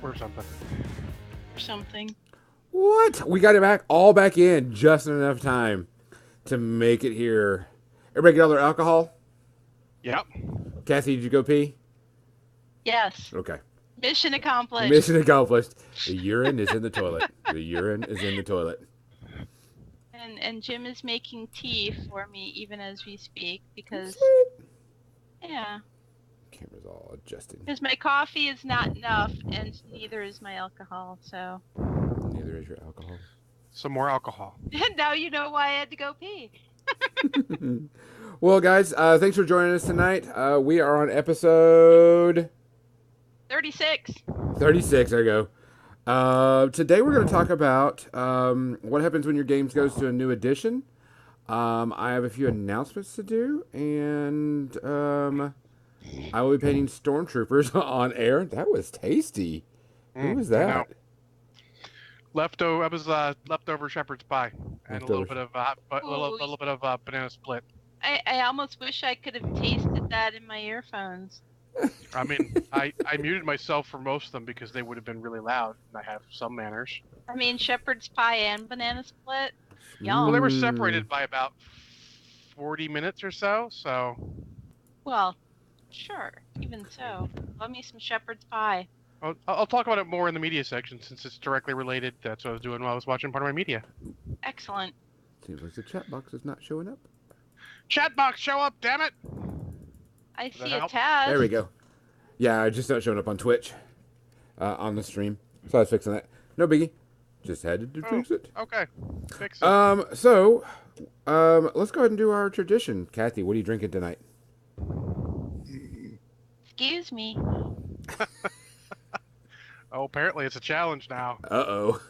or something. Or something. What? We got it all back in just in enough time to make it here. Everybody get all their alcohol? Yep. Kathy, did you go pee? Yes. Okay. Mission accomplished. Mission accomplished. The urine is in the toilet. The urine is in the toilet. And Jim is making tea for me even as we speak because yeah. Camera's all adjusted. Because my coffee is not enough and neither is my alcohol, so. Neither is your alcohol. Some more alcohol. And now you know why I had to go pee. Well, guys, thanks for joining us tonight. We are on episode 36. 36. There you go. Today we're going to talk about what happens when your game goes to a new edition. I have a few announcements to do, and I will be painting stormtroopers on air. That was tasty. Who was that? Leftover shepherd's pie and a little bit of banana split. I almost wish I could have tasted that in my earphones. I mean, I muted myself for most of them because they would have been really loud, and I have some manners. I mean, shepherd's pie and banana split. Yum. Well, they were separated by about 40 minutes or so, so. Well, sure. Even so, love me some shepherd's pie. I'll talk about it more in the media section since it's directly related. That's what I was doing while I was watching part of my media. Excellent. Seems like the chat box is not showing up. Chat box, show up, damn it! I see a test. There we go. Yeah, just not showing up on Twitch on the stream. So I was fixing that. No biggie. Just had to fix it. Okay. Fix it. So, let's go ahead and do our tradition. Kathy, what are you drinking tonight? Excuse me. Oh, apparently it's a challenge now. Uh-oh.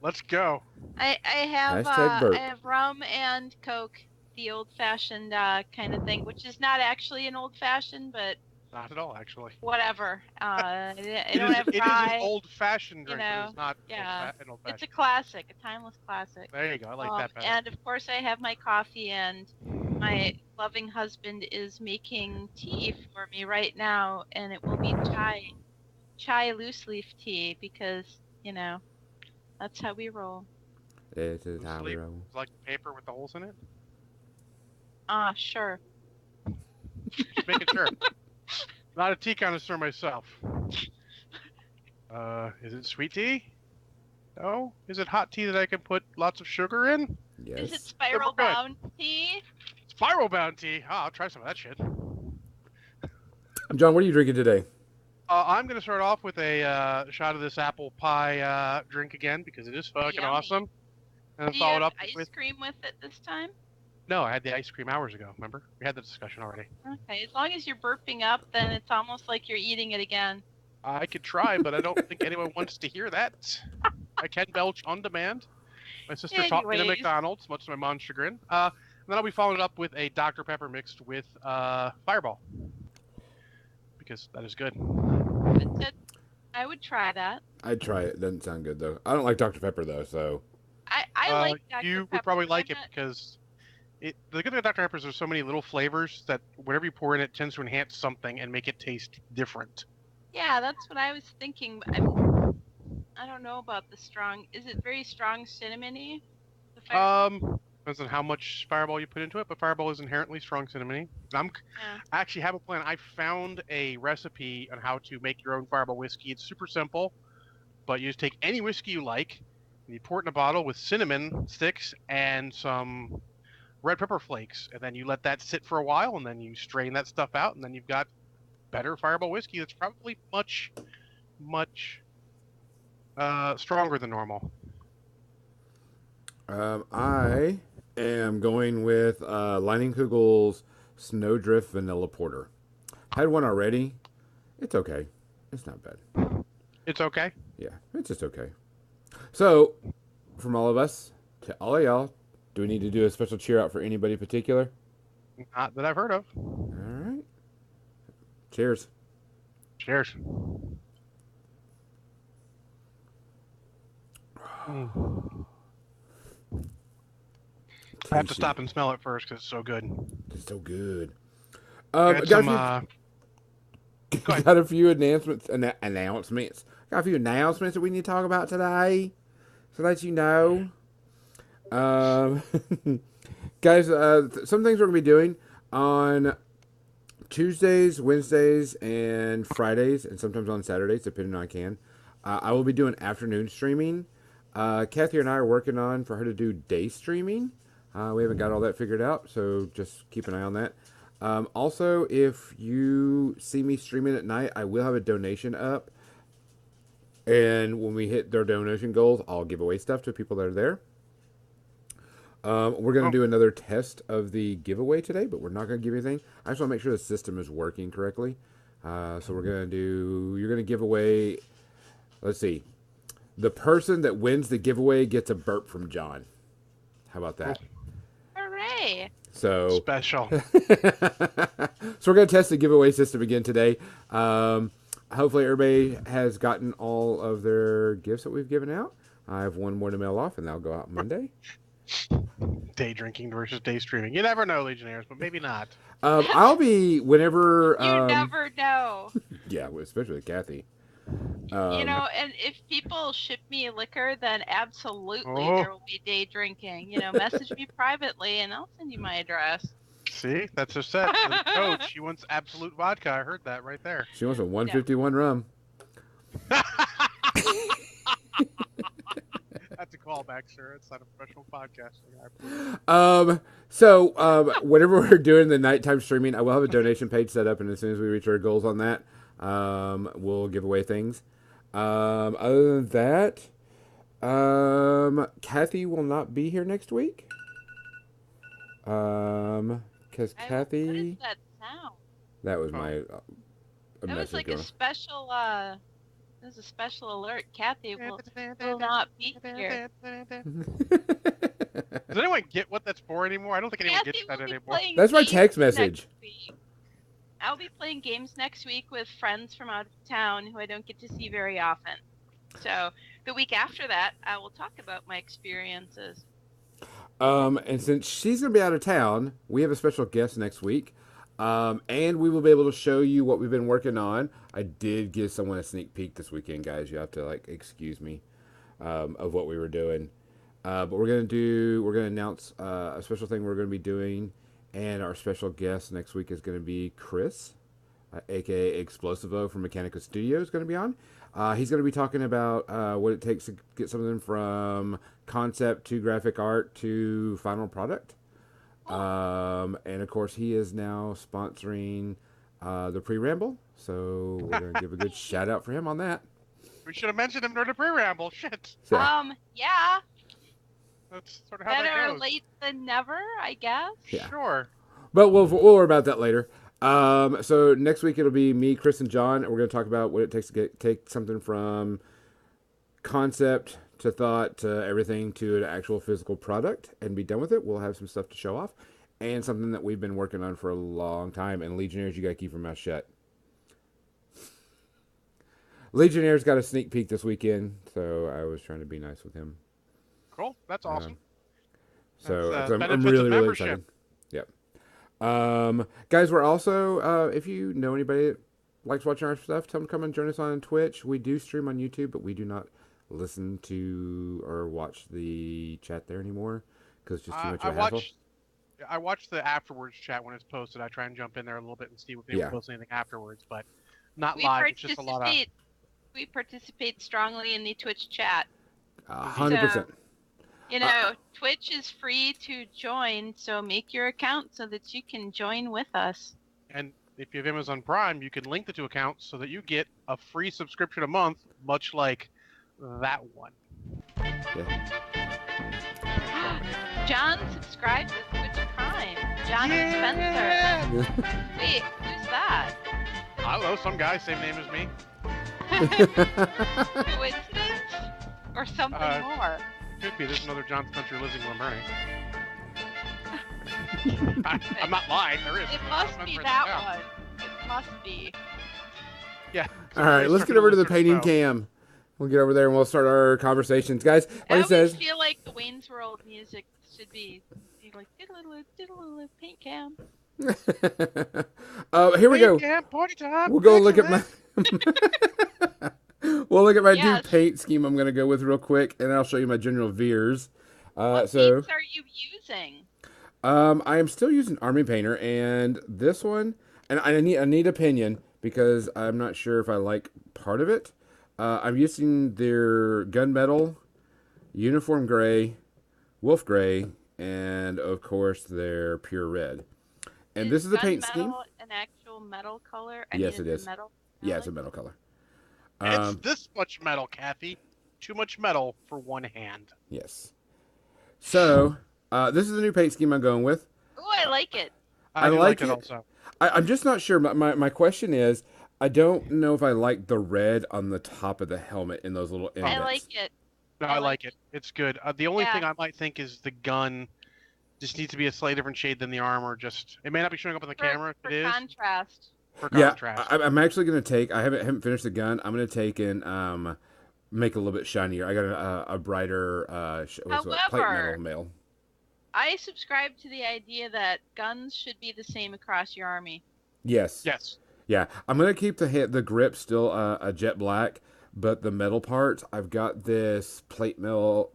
Let's go. I have rum and Coke, the old-fashioned kind of thing, which is not actually an old-fashioned, but not at all, actually. Whatever. I it don't have rye. It is an old-fashioned drink, but it's not an old-fashioned. It's a classic, a timeless classic. There you go. I like that better. And of course, I have my coffee, and my loving husband is making tea for me right now, and it will be chai loose leaf tea because that's how we roll. This is how we roll. Like paper with the holes in it? Sure. Just making sure. Not a tea connoisseur myself. Is it sweet tea? No? Is it hot tea that I can put lots of sugar in? Yes. Is it spiral bound tea? Spiral bound tea? Oh, I'll try some of that shit. John, what are you drinking today? I'm going to start off with a shot of this apple pie drink again because it is fucking awesome. And then follow it up ice cream with it this time? No, I had the ice cream hours ago, remember? We had the discussion already. Okay, as long as you're burping up, then it's almost like you're eating it again. I could try, but I don't think anyone wants to hear that. I can belch on demand. My sister taught me to McDonald's, much to my mom's chagrin. And then I'll be following it up with a Dr. Pepper mixed with Fireball. Because that is good. I would try that. I'd try it. Doesn't sound good, though. I don't like Dr. Pepper, though, so... I like Dr. Pepper. You would probably like it because... the good thing about Dr. Pepper is there's so many little flavors that whatever you pour in it tends to enhance something and make it taste different. Yeah, that's what I was thinking. I don't know about the strong... Is it very strong cinnamony? Depends on how much Fireball you put into it, but Fireball is inherently strong cinnamony. I actually have a plan. I found a recipe on how to make your own Fireball whiskey. It's super simple, but you just take any whiskey you like, and you pour it in a bottle with cinnamon sticks and some red pepper flakes, and then you let that sit for a while, and then you strain that stuff out, and then you've got better Fireball whiskey that's probably much, much stronger than normal. I am going with Leinenkugel's Snowdrift Vanilla Porter. Had one already. It's okay. It's not bad. It's okay? Yeah, it's just okay. So, from all of us to all of y'all, do we need to do a special cheer out for anybody particular? Not that I've heard of. All right. Cheers. Cheers. I have to stop and smell it first because it's so good. It's so good. Got Go ahead. Got a few announcements. Got a few announcements that we need to talk about today. So that you know. Um, guys, some things we're going to be doing on Tuesdays, Wednesdays, and Fridays, and sometimes on Saturdays, depending on I can. I will be doing afternoon streaming. Kathy and I are working on for her to do day streaming. We haven't got all that figured out, so just keep an eye on that. Also, if you see me streaming at night, I will have a donation up. And when we hit their donation goals, I'll give away stuff to people that are there. We're going to do another test of the giveaway today, but we're not going to give anything. I just want to make sure the system is working correctly. So you're going to give away, let's see. The person that wins the giveaway gets a burp from John. How about that? Hooray! So Special. So we're going to test the giveaway system again today. Hopefully everybody has gotten all of their gifts that we've given out. I have one more to mail off, and that'll go out Monday. Day drinking versus day streaming. You never know, Legionnaires, but maybe not. I'll be whenever. You never know. Yeah, especially with Kathy. And if people ship me liquor, then absolutely there will be day drinking. Message me privately, and I'll send you my address. See, that's a set. The coach, she wants absolute vodka. I heard that right there. She wants a 151 rum. That's a callback, sir. It's not a professional podcasting. Whenever we're doing the nighttime streaming, I will have a donation page set up, and as soon as we reach our goals on that, we'll give away things. Other than that, Kathy will not be here next week. Because Kathy. What is that sound? That was my. That was like a special. There's a special alert. Kathy will not be here. Does anyone get what that's for anymore? I don't think anyone gets that anymore. That's my text message. I'll be playing games next week with friends from out of town who I don't get to see very often. So the week after that, I will talk about my experiences. And since she's going to be out of town, we have a special guest next week. And we will be able to show you what we've been working on. I did give someone a sneak peek this weekend, guys. You have to excuse me, of what we were doing. But we're going to announce a special thing we're going to be doing. And our special guest next week is going to be Chris, aka Explosivo from Mechanica Studios, going to be on. He's going to be talking about what it takes to get something from concept to graphic art to final product. And of course, he is now sponsoring the pre-ramble, so we're going to give a good shout out for him on that. We should have mentioned him during the pre-ramble. Shit. So, yeah. That's sort of how that Better goes. late than never, I guess. Yeah. Sure. But we'll worry about that later. So next week it'll be me, Chris, and John, and we're going to talk about what it takes to take something from concept to thought to everything to an actual physical product and be done with it. We'll have some stuff to show off and something that we've been working on for a long time. And Legionnaires, you got to keep your mouth shut. Legionnaires got a sneak peek this weekend, so I was trying to be nice with him. Cool. That's awesome. I'm really excited. Yep. Guys, we're also, if you know anybody that likes watching our stuff, tell them to come and join us on Twitch. We do stream on YouTube, but we do not listen to or watch the chat there anymore because it's just too much of a hassle. I watch the afterwards chat when it's posted. I try and jump in there a little bit and see if people post anything afterwards, but not live. It's just a lot of... We participate strongly in the Twitch chat. 100%. Twitch is free to join, so make your account so that you can join with us. And if you have Amazon Prime, you can link the two accounts so that you get a free subscription a month, much like that one. Yeah. John subscribed to Twitch Prime. John and Spencer. Wait, who's that? I don't know, some guy, same name as me. Coincidence? Or something more? Could be. There's another John Spencer lives in Glen Burnie. I'm not lying. There is. It must be that one. It must be. Yeah. All right, let's get over to the painting cam. We'll get over there and we'll start our conversations, guys. I always feel like the Wayne's World music should be like diddle diddle paint cam. Here we go. Camp, party time. We'll go look at Excellent. my. We'll look at my new Yes. paint scheme. I'm going to go with real quick, and I'll show you my general veers. What So paints are you using? I am still using Army Painter, and this one, and I need opinion because I'm not sure if I like part of it. I'm using their gunmetal, uniform gray, wolf gray, and of course their pure red. And this is the paint scheme. Gunmetal an actual metal color? Yes, it is. Metal. Yeah, it's a metal color. It's this much metal, Kathy. Too much metal for one hand. Yes. So this is the new paint scheme I'm going with. Oh, I like it. I do like it it. also. I'm just not sure. My question is, I don't know if I like the red on the top of the helmet in those little indents. I like it. No, I like it. It's good. The only Yeah. thing I might think is the gun just needs to be a slightly different shade than the armor. Just it may not be showing up on the camera. For It is contrast. for Yeah, contrast. I'm actually going to take. I haven't finished the gun. I'm going to take and make it a little bit shinier. I got a brighter plate However- metal mail. I subscribe to the idea that guns should be the same across your army. Yes. Yes. Yeah, I'm gonna keep the grip still a jet black, but the metal parts I've got this plate mail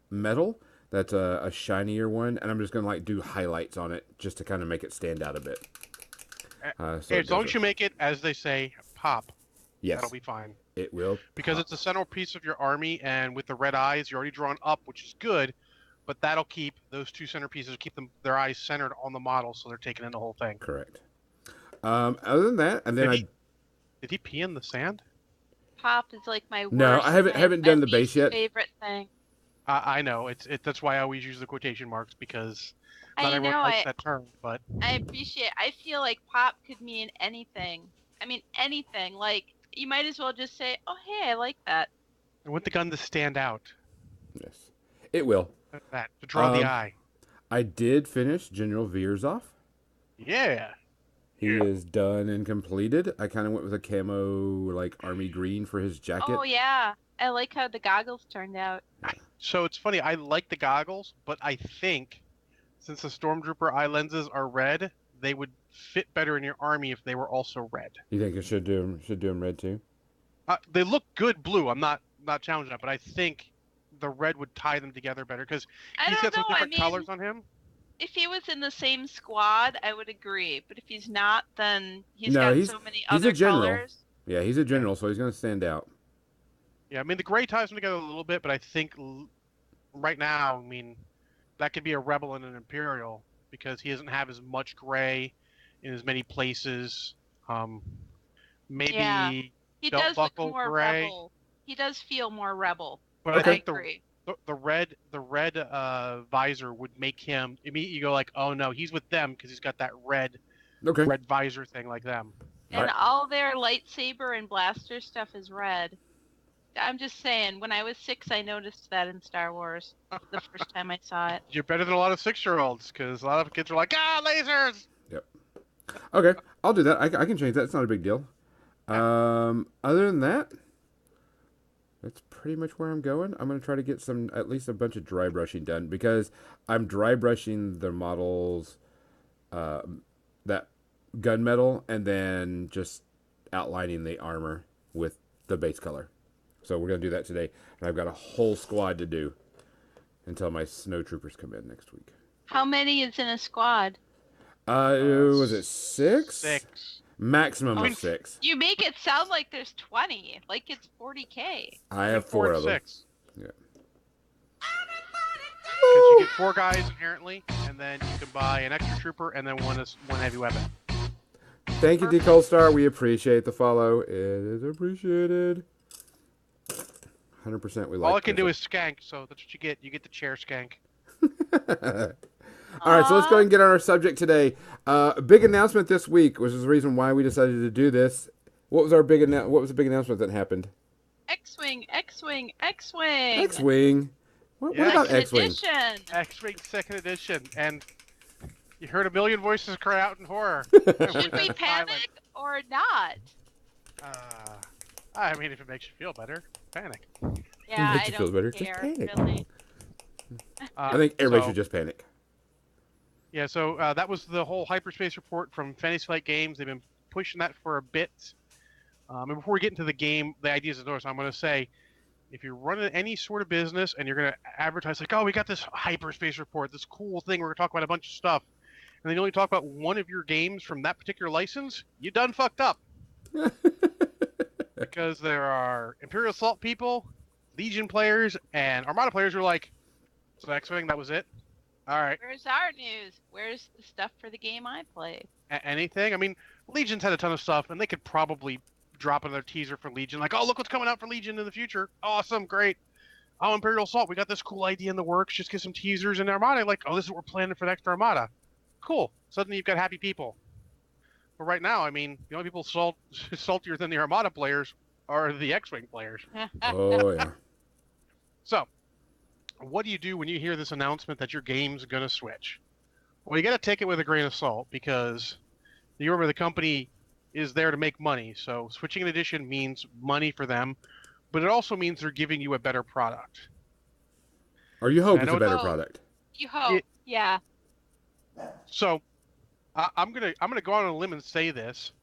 metal that's a shinier one, and I'm just gonna like do highlights on it just to kind of make it stand out a bit. So As long as you make it, as they say, pop, yes, that'll be fine. it will Because it's the central piece of your army, and with the red eyes, you're already drawn up, which is good. But that'll keep those two centerpieces, keep their eyes centered on the model, so they're taking in the whole thing. correct. Other than that, and then Did he pee in the sand? Pop is like my No, worst I haven't done the my base least yet. favorite thing. I know that's why I always use the quotation marks because not I everyone know. likes that term. But I appreciate. I feel like pop could mean anything. I mean anything. Like you might as well just say, "Oh, hey, I like that." I want the gun to stand out. yes, it will. That to draw the eye. I did finish General Veers off. Yeah. He is done and completed. I kind of went with a camo like army green for his jacket. Oh yeah, I like how the goggles turned out. So it's funny. I like the goggles, but I think since the Stormtrooper eye lenses are red, they would fit better in your army if they were also red. You think it should do him red too? They look good blue. I'm not challenging that, but I think the red would tie them together better because I he's don't got some know. different colors on him. If he was in the same squad, I would agree. But if he's not, then he's No, got he's- so many he's other a general. colors. Yeah, he's a general, so he's going to stand out. Yeah, I mean the gray ties them together a little bit, but I think right now, I mean, that could be a rebel and an imperial because he doesn't have as much gray in as many places. Maybe Yeah. He belt does look buckle more gray. rebel. He does feel more rebel. But I I think agree. the red visor would make him immediately you go like, oh no, he's with them because he's got that red Okay. visor thing like them. And Right. all their lightsaber and blaster stuff is red. I'm just saying, when I was 6, I noticed that in Star Wars the first time I saw it. You're better than a lot of 6-year-olds because a lot of kids are like, lasers. Okay, I'll do that. I can change that. It's not a big deal. Other than that, that's pretty much where I'm going. I'm going to try to get at least a bunch of dry brushing done because I'm dry brushing the models, that gunmetal, and then just outlining the armor with the base color. So we're going to do that today. And I've got a whole squad to do until my snow troopers come in next week. How many is in a squad? Was it 6? 6. Maximum I mean, of 6. You make it sound like there's 20, like it's 40K. I have 4 of them. 6. Yeah. Because you get 4 guys inherently, and then you can buy an extra trooper and then one heavy weapon. Thank you, D. Coldstar. We appreciate the follow. It is appreciated. 100% we like All I can do is skank, so that's what you get. You get the chair skank. All right, so let's go ahead and get on our subject today. A big announcement this week, which is the reason why we decided to do this. What was the big announcement that happened? X-Wing, X-Wing, X-Wing! X-Wing. What Yeah, about Second X-Wing? edition! X-Wing 2nd Edition, and you heard a million voices cry out in horror. Should we panic or not? I mean, if it makes you feel better, panic. Yeah, Makes I you feel don't better, just care, panic. really. I think everybody So, should just panic. Yeah, so that was the whole hyperspace report from Fantasy Flight Games. They've been pushing that for a bit. And before we get into the game, the ideas of those, I'm going to say, if you're running any sort of business and you're going to advertise like, oh, we got this hyperspace report, this cool thing, we're going to talk about a bunch of stuff, and then you only talk about one of your games from that particular license, you done fucked up. Because there are Imperial Assault people, Legion players, and Armada players who are like, so X-Wing, that was it? All right. Where's our news? Where's the stuff for the game I play? Anything? I mean, Legion's had a ton of stuff, and they could probably drop another teaser for Legion, like, oh, look what's coming out for Legion in the future. Awesome, great. Oh, Imperial Assault, we got this cool idea in the works. Just get some teasers in Armada. Like, oh, this is what we're planning for next Armada. Cool. Suddenly you've got happy people. But right now, I mean, the only people saltier than the Armada players are the X-Wing players. Oh, yeah. So, what do you do when you hear this announcement that your game's going to switch? Well, you got to take it with a grain of salt because you remember the company is there to make money. So, switching an edition means money for them, but it also means they're giving you a better product. Or you hope it's a better product. You hope, yeah. So, I'm gonna go out on a limb and say this,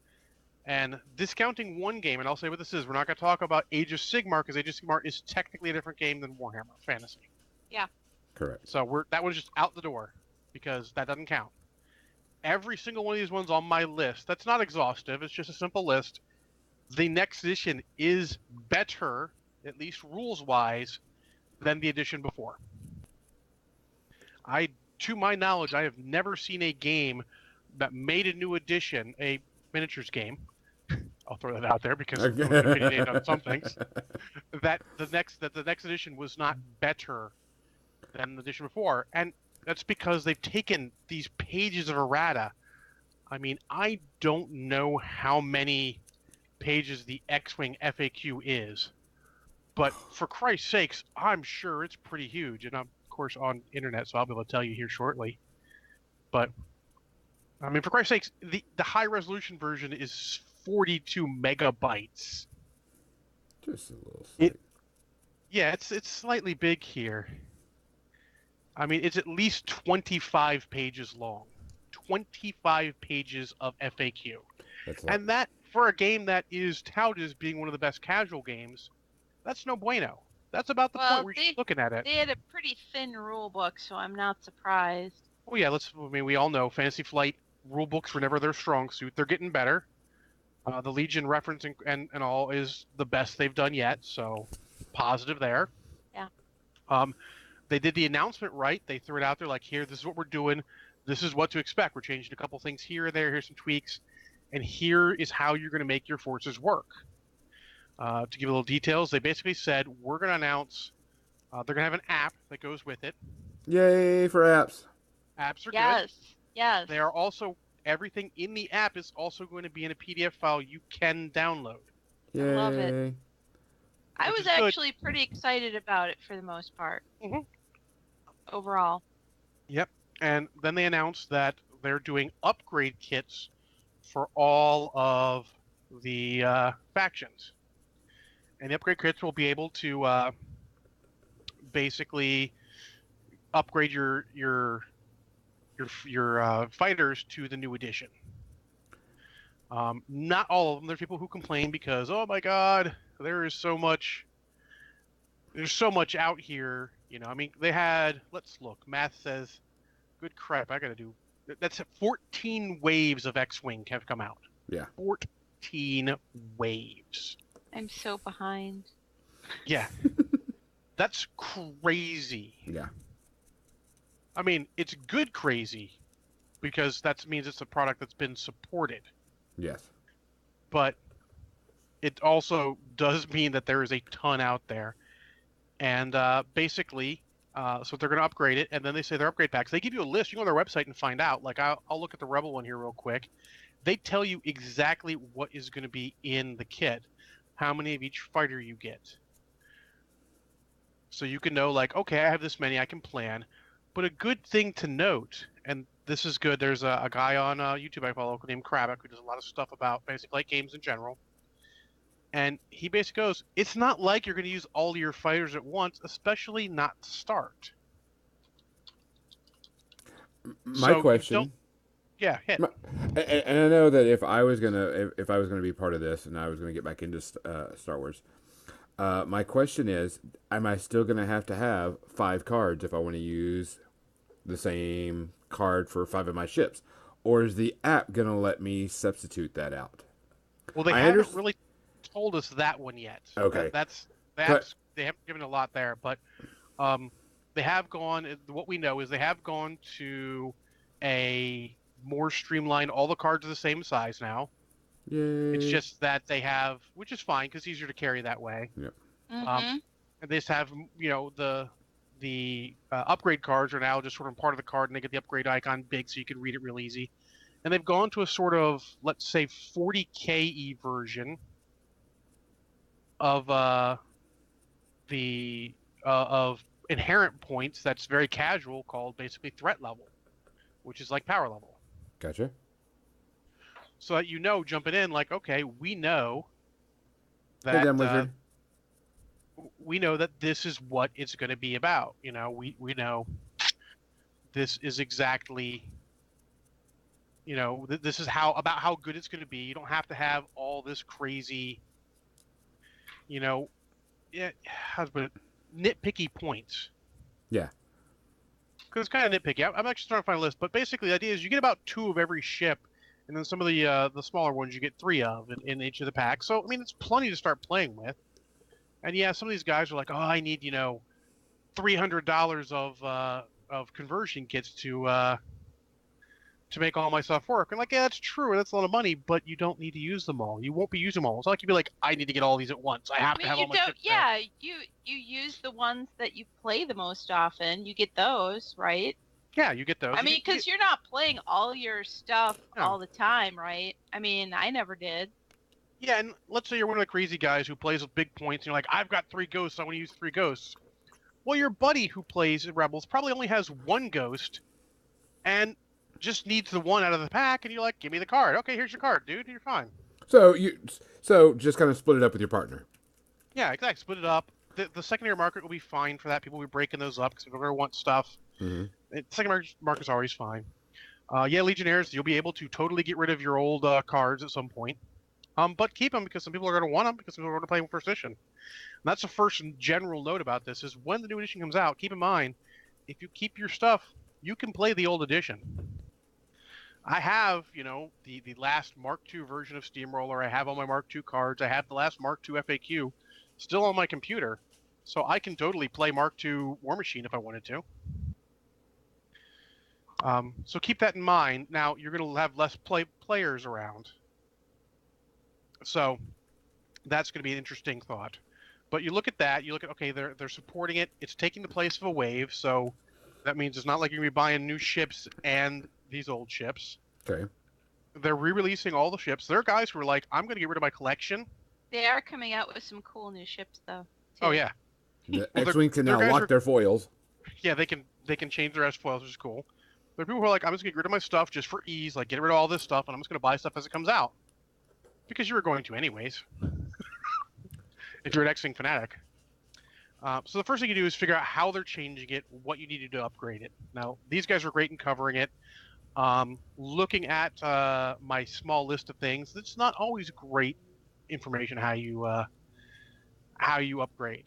and discounting one game, and I'll say what this is. We're not gonna talk about Age of Sigmar because Age of Sigmar is technically a different game than Warhammer Fantasy. Yeah. Correct. So that one's just out the door because that doesn't count. Every single one of these ones on my list, that's not exhaustive. It's just a simple list. The next edition is better, at least rules-wise, than the edition before. To my knowledge, I have never seen a game that made a new edition, a miniatures game. I'll throw that out there because I'm opinionated on some things. That the next edition was not better than the edition before, and that's because they've taken these pages of errata. I mean, I don't know how many pages the X-Wing FAQ is, but for Christ's sakes, I'm sure it's pretty huge, and I'm of course on internet, so I'll be able to tell you here shortly. But I mean, for Christ's sakes, the high resolution version is 42 megabytes. Just a little slight. Yeah, it's slightly big here. I mean, it's at least 25 pages long. 25 pages of FAQ. And that, for a game that is touted as being one of the best casual games, that's no bueno. That's about the point where you're looking at it. They had a pretty thin rule book, so I'm not surprised. Well, yeah, we all know Fantasy Flight rule books were never their strong suit. They're getting better. The Legion reference and all is the best they've done yet, so positive there. Yeah. They did the announcement right. They threw it out there like, here, this is what we're doing. This is what to expect. We're changing a couple things here or there. Here's some tweaks. And here is how you're going to make your forces work. To give a little details, they basically said, we're going to announce, they're going to have an app that goes with it. Yay for apps. Apps are good. Yes. They are also, everything in the app is also going to be in a PDF file you can download. Yay. I love it. I was actually pretty excited about it for the most part. Mm-hmm. Overall. Yep. And then they announced that they're doing upgrade kits for all of the factions. And the upgrade kits will be able to basically upgrade your fighters to the new edition. Not all of them. There's people who complain because, oh my God, there's so much out here. You know, I mean, they had, let's look, math says, good crap, I gotta do, that's 14 waves of X-Wing have come out. Yeah. 14 waves. I'm so behind. Yeah. That's crazy. Yeah. I mean, it's good crazy because that means it's a product that's been supported. Yes. But it also does mean that there is a ton out there. And basically, so they're going to upgrade it, and then they say their upgrade packs. They give you a list. You can go on their website and find out. Like, I'll look at the Rebel one here real quick. They tell you exactly what is going to be in the kit, how many of each fighter you get. So you can know, like, okay, I have this many, I can plan. But a good thing to note, and this is good, there's a guy on YouTube I follow named Krabak who does a lot of stuff about Fantasy Flight games in general. And he basically goes, it's not like you're going to use all your fighters at once, especially not to start. My So you don't. question. Yeah, hit. And I know that if I was gonna be part of this and I was gonna get back into Star Wars, my question is, am I still gonna have to have 5 cards if I want to use the same card for 5 of my ships, or is the app gonna let me substitute that out? Well, they I haven't understand. really told us that one yet. Okay. That's the Cut. apps. They haven't given a lot there, but um, they have gone. What we know is they have gone to a more streamlined. All the cards are the same size now. It's Yay. just that they have, which is fine because it's easier to carry that way. Yep. Um, Mm-hmm. and they just have, the upgrade cards are now just sort of part of the card, and they get the upgrade icon big, so you can read it real easy. And they've gone to a sort of, let's say, 40K version of the of inherent points that's very casual, called basically threat level, which is like power level. Gotcha. So that jumping in, like, okay, Hey, that Dumb uh, Wizard. we know that this is what it's going to be about. We know this is exactly, this is how good it's going to be. You don't have to have all this crazy, you know, yeah, how's it, nitpicky points. Yeah. Because it's kind of nitpicky. I'm actually trying to find a list, but basically the idea is you get about 2 of every ship, and then some of the smaller ones you get 3 of in each of the packs. So I mean, it's plenty to start playing with. And yeah, some of these guys are like, oh, I need $300 of conversion kits to make all my stuff work. And like, yeah, that's true. That's a lot of money, but you don't need to use them all. You won't be using them all. It's not like you'd be like, I need to get all these at once. I have I to mean, have you all my don't. ships there. Yeah, you use the ones that you play the most often. You get those, right? Yeah, you get those. I mean, because you're not playing all your stuff No. all the time, right? I mean, I never did. Yeah, and let's say you're one of the crazy guys who plays with big points, and you're like, I've got 3 ghosts. I want to use 3 ghosts. Well, your buddy who plays Rebels probably only has 1 ghost, and just needs the one out of the pack, and you're like, give me the card. Okay, here's your card, dude. You're fine. So just kind of split it up with your partner. Yeah, exactly. Split it up. The secondary market will be fine for that. People will be breaking those up because people are going to want stuff. Mm-hmm. Secondary market's always fine. Yeah, Legionnaires, you'll be able to totally get rid of your old cards at some point. But keep them because some people are going to want them because some people are going to play them first edition. And that's the first general note about this is when the new edition comes out, keep in mind, if you keep your stuff, you can play the old edition. I have, the last Mark II version of Steamroller. I have all my Mark II cards. I have the last Mark II FAQ still on my computer. So I can totally play Mark II War Machine if I wanted to. So keep that in mind. Now, you're going to have less players around. So that's going to be an interesting thought. But you look at that, okay, they're supporting it. It's taking the place of a wave, so that means it's not like you're going to be buying new ships and these old ships. Okay. They're re-releasing all the ships. There are guys who are like, I'm going to get rid of my collection. They are coming out with some cool new ships, though. Too. Oh, yeah. The X-Wing can now lock their foils. Yeah, they can change their S foils, which is cool. There are people who are like, I'm just going to get rid of my stuff just for ease, like get rid of all this stuff, and I'm just going to buy stuff as it comes out. Because you were going to anyways. If you're an X-Wing fanatic. So the first thing you do is figure out how they're changing it, what you need to do to upgrade it. Now, these guys are great in covering it. Looking at my small list of things, it's not always great information how you upgrade.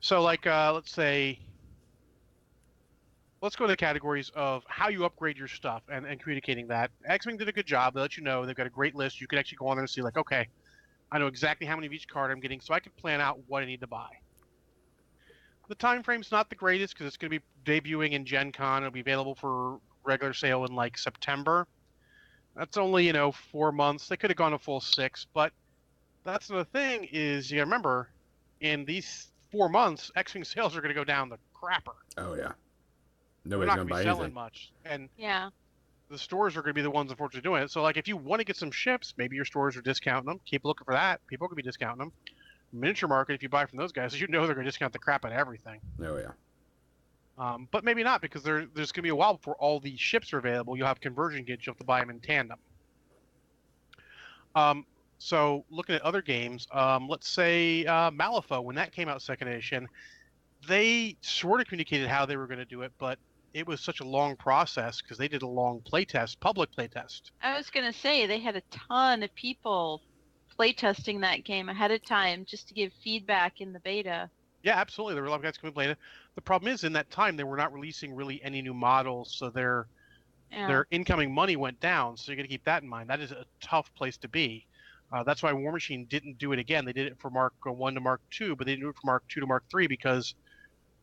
So like let's say, let's go to the categories of how you upgrade your stuff and communicating that. X-Wing did a good job. They let you know. They've got a great list. You can actually go on there and see like, okay, I know exactly how many of each card I'm getting, so I can plan out what I need to buy. The time frame's not the greatest because it's going to be debuting in Gen Con. It'll be available for regular sale in like September. That's only 4 months. They could have gone a full 6, but that's the thing is you remember in these 4 months, X-Wing sales are going to go down the crapper. Oh yeah, nobody's going to be selling much, and yeah, the stores are going to be the ones unfortunately doing it. So like if you want to get some ships, maybe your stores are discounting them. Keep looking for that. People could be discounting them. Miniature market, if you buy from those guys, they're going to discount the crap out of everything. Oh yeah. But maybe not because there's going to be a while before all these ships are available. You'll have conversion kits. You'll have to buy them in tandem. So looking at other games, let's say Malifaux, when that came out second edition, They sort of communicated how they were going to do it, but it was such a long process because they did a long playtest, public playtest. I was gonna say they had a ton of people playtesting that game ahead of time just to give feedback in the beta. Yeah, absolutely. There were a lot of guys coming playing it. The problem is, in that time, they were not releasing really any new models, so Yeah. their incoming money went down. So you got to keep that in mind. That is a tough place to be. That's why War Machine didn't do it again. They did it for Mark 1 to Mark 2, but they didn't do it for Mark 2 to Mark 3 because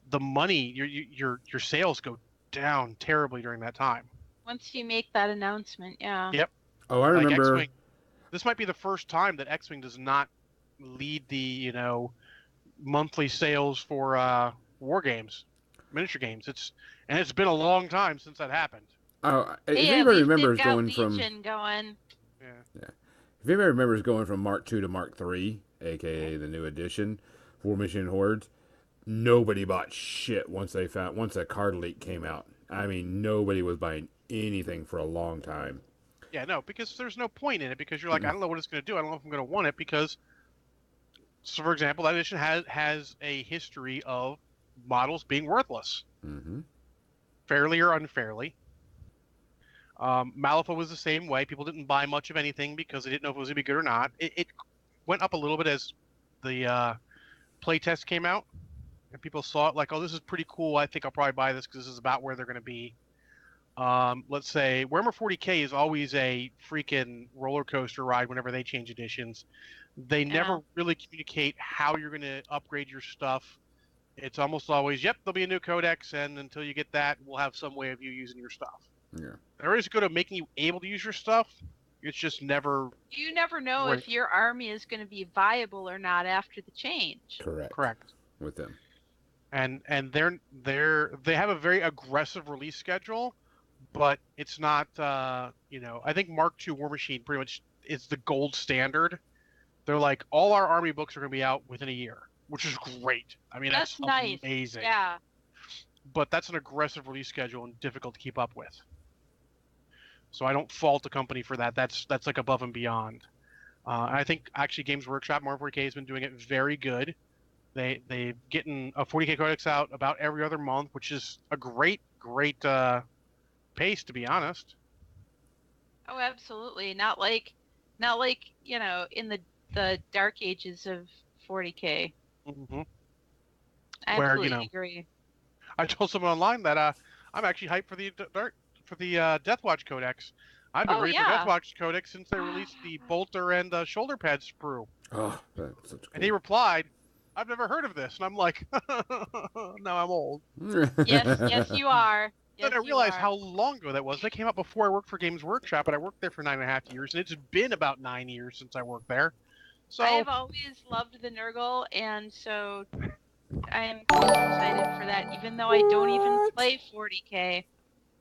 the money, your sales go down terribly during that time. Once you make that announcement, yeah. Yep. Oh, I Like remember. X-Wing, this might be the first time that X-Wing does not lead the monthly sales for war games, miniature games. It's been a long time since that happened. Oh, if Hey, at anybody least they've remembers got going from Legion going. Yeah. if anybody remembers going from Mark II to Mark III, aka the new edition, War Machine Hordes, nobody bought shit once that card leak came out. I mean, nobody was buying anything for a long time. Yeah, no, because there's no point in it because you're like, I don't know what it's going to do. I don't know if I'm going to want it because, so for example, that edition has a history of models being worthless, fairly or unfairly. Malifaux was the same way. People didn't buy much of anything because they didn't know if it was going to be good or not. It went up a little bit as the playtest came out, and people saw it like, oh, this is pretty cool. I think I'll probably buy this because this is about where they're going to be. Let's say Warhammer 40K is always a freaking roller coaster ride whenever they change editions. They never really communicate how you're going to upgrade your stuff. It's almost always, yep, there'll be a new codex, and until you get that, we'll have some way of you using your stuff. Yeah. They're always good at making you able to use your stuff. It's just never. You never know if your army is going to be viable or not after the change. Correct. With them. And they have a very aggressive release schedule, but it's not. I think Mark II War Machine pretty much is the gold standard. They're like, all our army books are going to be out within a year, which is great. I mean, that's nice. Amazing. Yeah. But that's an aggressive release schedule and difficult to keep up with. So I don't fault the company for that. That's like above and beyond. I think actually Games Workshop, Marvel 40K has been doing it very good. They've getting a 40K codex out about every other month, which is a great pace, to be honest. Oh, absolutely. Not like in the dark ages of 40K. Mm-hmm. I absolutely agree. I told someone online that I'm actually hyped for the Deathwatch Codex. I've been ready for Deathwatch Codex since they released the Bolter and Shoulder Pad sprue. Oh, that's such cool. And he replied, "I've never heard of this," and I'm like, "Now I'm old." yes, you are. Then I realized how long ago that was. They came out before I worked for Games Workshop, but I worked there for 9.5 years, and it's been about 9 years since I worked there. So I have always loved the Nurgle, and so I'm excited for that, even though I don't even play 40K.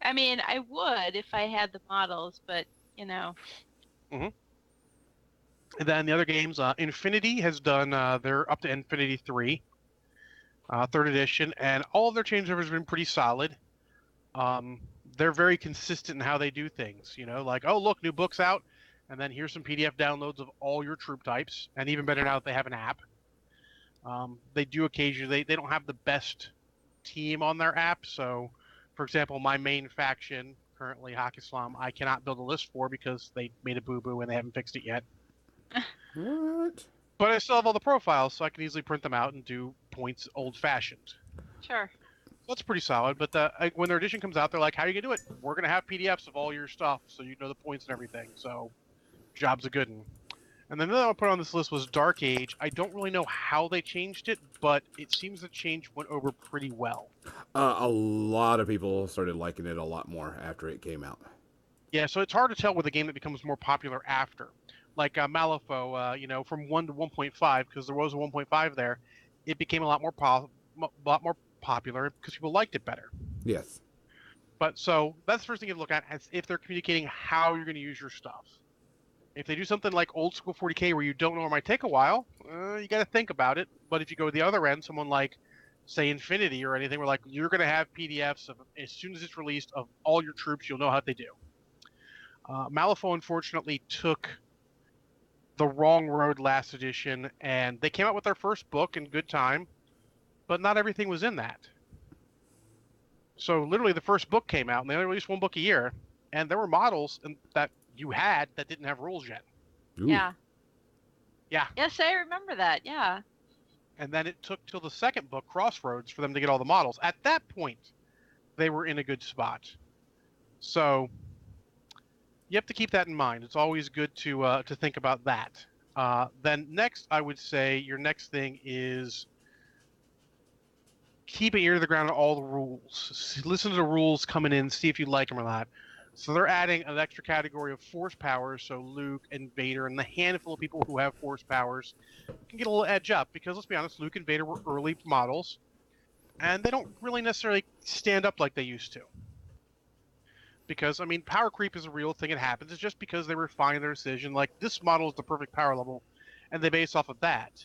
I mean, I would if I had the models, but, Mm-hmm. And then the other games, Infinity has done, they're up to Infinity 3, 3rd edition, and all of their changeovers have been pretty solid. They're very consistent in how they do things, like, oh, look, new book's out, and then here's some PDF downloads of all your troop types, and even better now that they have an app. They do occasionally, they don't have the best team on their app, so, for example, my main faction, currently Hak Islam, I cannot build a list for because they made a boo-boo and they haven't fixed it yet. What? But I still have all the profiles, so I can easily print them out and do points old-fashioned. Sure. That's pretty solid, but when their edition comes out, they're like, how are you going to do it? We're going to have PDFs of all your stuff, so you know the points and everything, so job's a good one. And then the other one I put on this list was Dark Age. I don't really know how they changed it, but it seems the change went over pretty well. A lot of people started liking it a lot more after it came out. Yeah, so it's hard to tell with a game that becomes more popular after. Like Malifaux, from 1 to 1.5, because there was a 1.5 there, it became a lot more popular because people liked it better. Yes. But so that's the first thing you look at, is if they're communicating how you're going to use your stuff. If they do something like old school 40K where you don't know it might take a while, you got to think about it. But if you go to the other end, someone like, say, Infinity or anything, where like you're going to have PDFs of as soon as it's released of all your troops, you'll know how they do. Malifaux unfortunately took the wrong road last edition, and they came out with their first book in good time, but not everything was in that. So literally the first book came out, and they only released one book a year, and there were models that you had that didn't have rules yet. Ooh. Yeah. Yeah. Yes, I remember that. Yeah. And then it took till the second book, Crossroads, for them to get all the models. At that point, they were in a good spot. So you have to keep that in mind. It's always good to think about that. Then next, I would say your next thing is keep an ear to the ground on all the rules. Listen to the rules coming in, see if you like them or not. So they're adding an extra category of force powers. So Luke and Vader and the handful of people who have force powers can get a little edge up, because let's be honest, Luke and Vader were early models, and they don't really necessarily stand up like they used to. Because, I mean, power creep is a real thing. It happens. It's just because they refine their decision. Like, this model is the perfect power level, and they base off of that.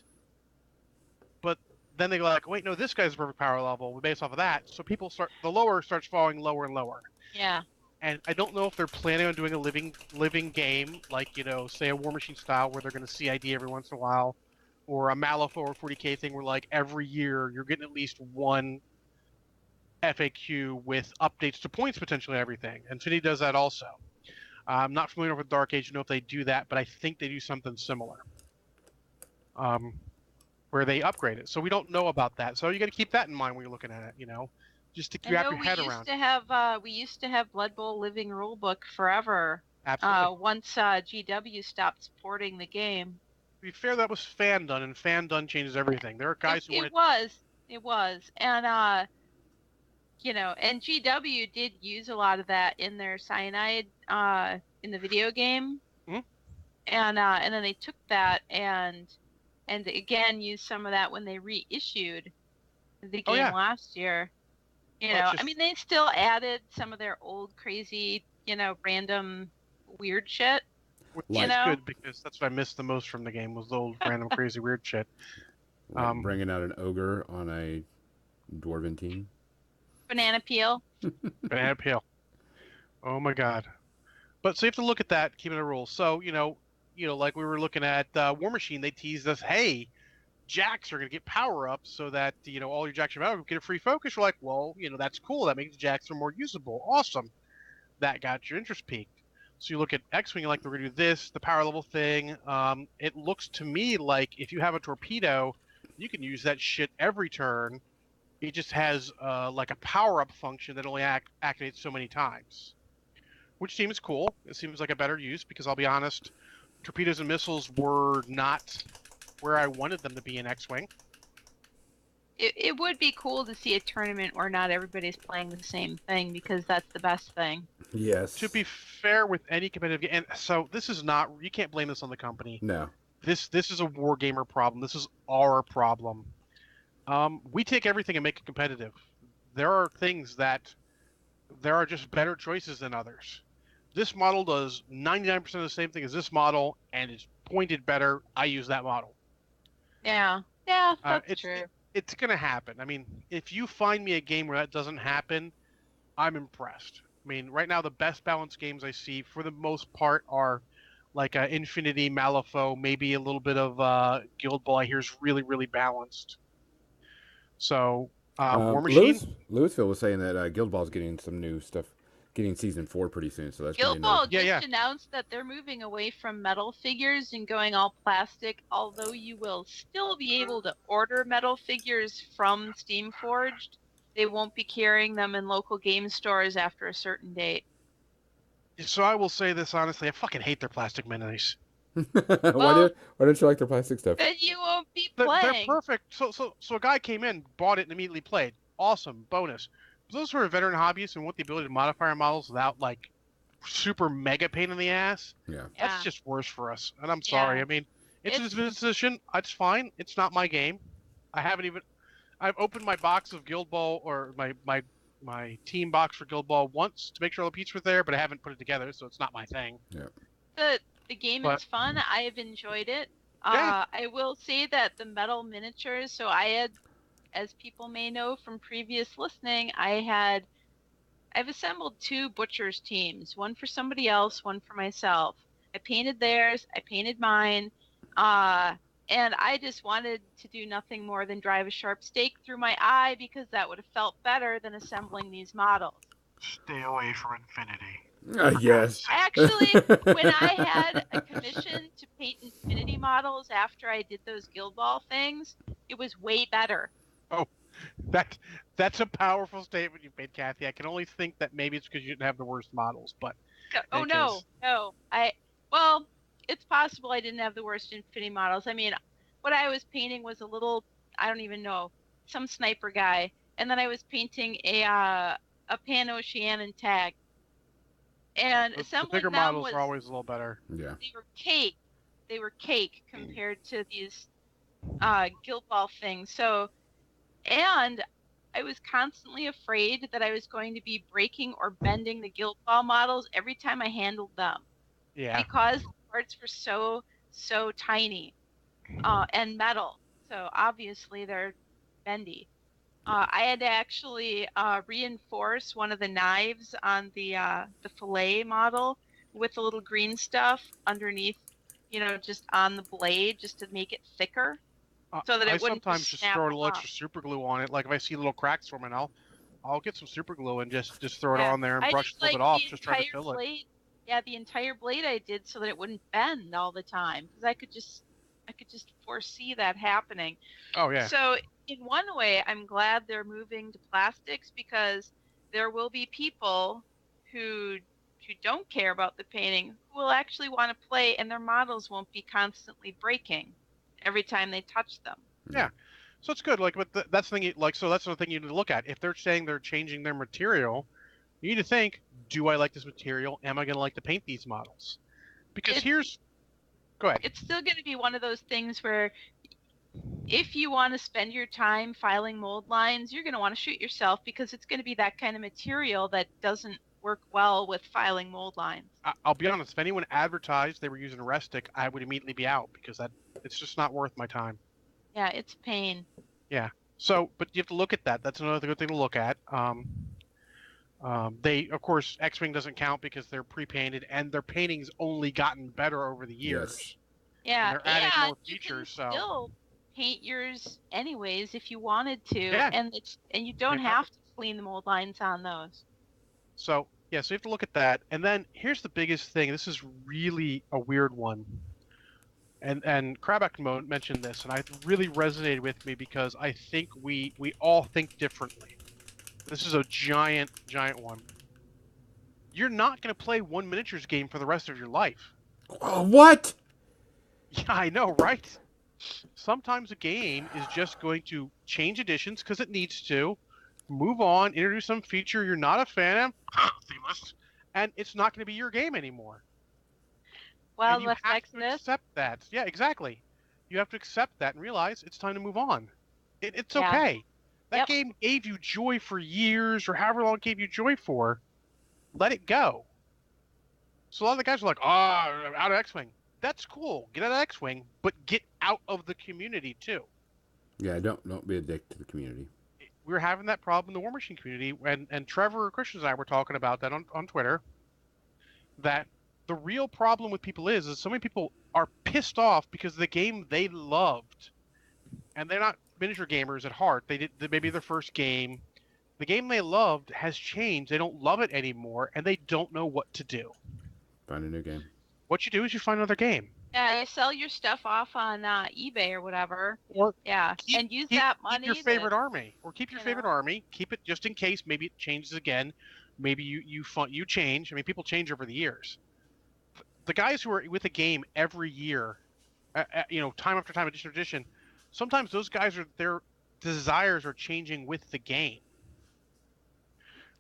But then they go like, wait, no, this guy's the perfect power level. We base off of that. So the lower starts falling lower and lower. Yeah. And I don't know if they're planning on doing a living game, like, say a War Machine style, where they're going to CID every once in a while, or a Malifaux or 40K thing where, like, every year you're getting at least one FAQ with updates to points potentially everything. Infinity does that also. I'm not familiar with Dark Age to know if they do that, but I think they do something similar, where they upgrade it. So we don't know about that. So you got to keep that in mind when you're looking at it. Just to wrap your head around. We used to have Blood Bowl Living Rulebook forever. Absolutely. Once GW stopped supporting the game. To be fair, that was fan done, and fan done changes everything. There are guys who wanted. It was, and and GW did use a lot of that in their Cyanide in the video game, Mm-hmm. and then they took that and again used some of that when they reissued the game last year. I mean, they still added some of their old crazy, random weird shit. Which is good, because that's what I missed the most from the game, was the old random crazy weird shit. Like bringing out an ogre on a dwarven team. Banana peel. Banana peel. Oh my god. But so you have to look at that, keeping the rules. So, like we were looking at War Machine, they teased us, hey, Jacks are going to get power-ups so that, all your Jacks get a free focus. You're like, well, that's cool. That makes Jacks more usable. Awesome. That got your interest peaked. So you look at X-Wing, you're like, we're going to do this, the power level thing. It looks to me like if you have a torpedo, you can use that shit every turn. It just has like a power-up function that only activates so many times, which seems cool. It seems like a better use, because I'll be honest, torpedoes and missiles were not where I wanted them to be in X-Wing. It would be cool to see a tournament where not everybody's playing the same thing, because that's the best thing. Yes. To be fair with any competitive game, and so this is not, you can't blame this on the company. No. This is a wargamer problem. This is our problem. We take everything and make it competitive. There are things that there are just better choices than others. This model does 99% of the same thing as this model, and is pointed better. I use that model. Yeah, that's true. It's going to happen. I mean, if you find me a game where that doesn't happen, I'm impressed. I mean, right now the best balanced games I see, for the most part, are like Infinity, Malifaux, maybe a little bit of Guild Ball. I hear is really, really balanced. So, War Machine. Louisville was saying that Guild Ball's getting some new stuff, getting season 4 pretty soon. So that's Guild Ball just announced that they're moving away from metal figures and going all plastic. Although you will still be able to order metal figures from Steamforged, they won't be carrying them in local game stores after a certain date. So I will say this honestly, I fucking hate their plastic minis. Why don't you like their plastic stuff? Then you won't be playing. They're perfect. So a guy came in, bought it, and immediately played. Awesome, bonus. For those who are veteran hobbyists and want the ability to modify our models without like super mega pain in the ass, that's just worse for us. And I'm sorry. I mean, it's a disposition. It's fine. It's not my game. I've opened my box of Guild Ball, or my team box for Guild Ball, once to make sure all the pieces were there, but I haven't put it together, so it's not my thing. Yeah. The game is fun. I have enjoyed it. I will say that the metal miniatures, so I had, as people may know from previous listening, I've assembled 2 butchers teams, one for somebody else, one for myself. I painted theirs, I painted mine. And I just wanted to do nothing more than drive a sharp stake through my eye because that would have felt better than assembling these models. Stay away from Infinity. Yes. Actually, when I had a commission to paint Infinity models after I did those Guild Ball things, it was way better. Oh, that's a powerful statement you made, Kathy. I can only think that maybe it's because you didn't have the worst models, but Oh no, well, it's possible I didn't have the worst Infinity models. I mean, what I was painting was a little, I don't even know, some sniper guy, and then I was painting a Pan-Oceanian tag. And the assembling bigger them models was, are always a little better. Yeah. they were cake. They were cake compared to these Guild Ball things. So, and I was constantly afraid that I was going to be breaking or bending the Guild Ball models every time I handled them Yeah. because the parts were so tiny and metal. So obviously they're bendy. I had to actually reinforce one of the knives on the fillet model with a little green stuff underneath, just on the blade, just to make it thicker, so that I it wouldn't sometimes just just snap throw a little off. extra super glue on it. Like if I see little cracks from it, I'll get some super glue and just throw it Yeah, on there and I brush did a little like bit off, the just try to entire fill it. blade. Yeah, the entire blade I did so that it wouldn't bend all the time because I could just foresee that happening. Oh yeah. So in one way, I'm glad they're moving to plastics because there will be people who don't care about the painting who will actually want to play, and their models won't be constantly breaking every time they touch them. Yeah. So it's good. Like, but that's the thing. So that's the thing you need to look at. If they're saying they're changing their material, you need to think: do I like this material? Am I going to like to paint these models? Because It's go ahead. it's still going to be one of those things where if you want to spend your time filing mold lines, you're going to want to shoot yourself because it's going to be that kind of material that doesn't work well with filing mold lines. I'll be honest. If anyone advertised they were using Restic, I would immediately be out because it's just not worth my time. Yeah, it's pain. Yeah. So, but you have to look at that. That's another good thing to look at. They, of course, X-Wing doesn't count because they're pre-painted and their painting's only gotten better over the years. Yes. Yeah, And they're adding and more you features. can still paint yours anyways if you wanted to, Yeah. and you don't have to clean the mold lines on those. So yeah, so you have to look at that. And then here's the biggest thing. This is really a weird one. And Krabak mentioned this, and it really resonated with me because I think we all think differently. This is a giant one. You're not going to play one miniatures game for the rest of your life. What? Yeah, I know, right? Sometimes a game is just going to change editions because it needs to, move on, introduce some feature you're not a fan of, and it's not going to be your game anymore. Well, and you have to accept that. Yeah, exactly. You have to accept that and realize it's time to move on. It's okay. That game gave you joy for years or however long it gave you joy for. Let it go. So a lot of the guys are like, oh, out of X-Wing. That's cool. Get out of X-Wing, but get out of the community too. Yeah, don't be a dick to the community. We're having that problem in the War Machine community, and Trevor Christian and I were talking about that on Twitter, that the real problem with people is so many people are pissed off because the game they loved, and they're not miniature gamers at heart. Maybe their first game. The game they loved has changed. They don't love it anymore, and they don't know what to do. Find a new game. What you do is you find another game. Yeah, you sell your stuff off on eBay or whatever. Or and use that money. Keep your favorite army, or keep your favorite army. Keep it just in case. Maybe it changes again. Maybe you change. I mean, people change over the years. The guys who are with the game every year, time after time, edition to edition, sometimes those guys their desires are changing with the game.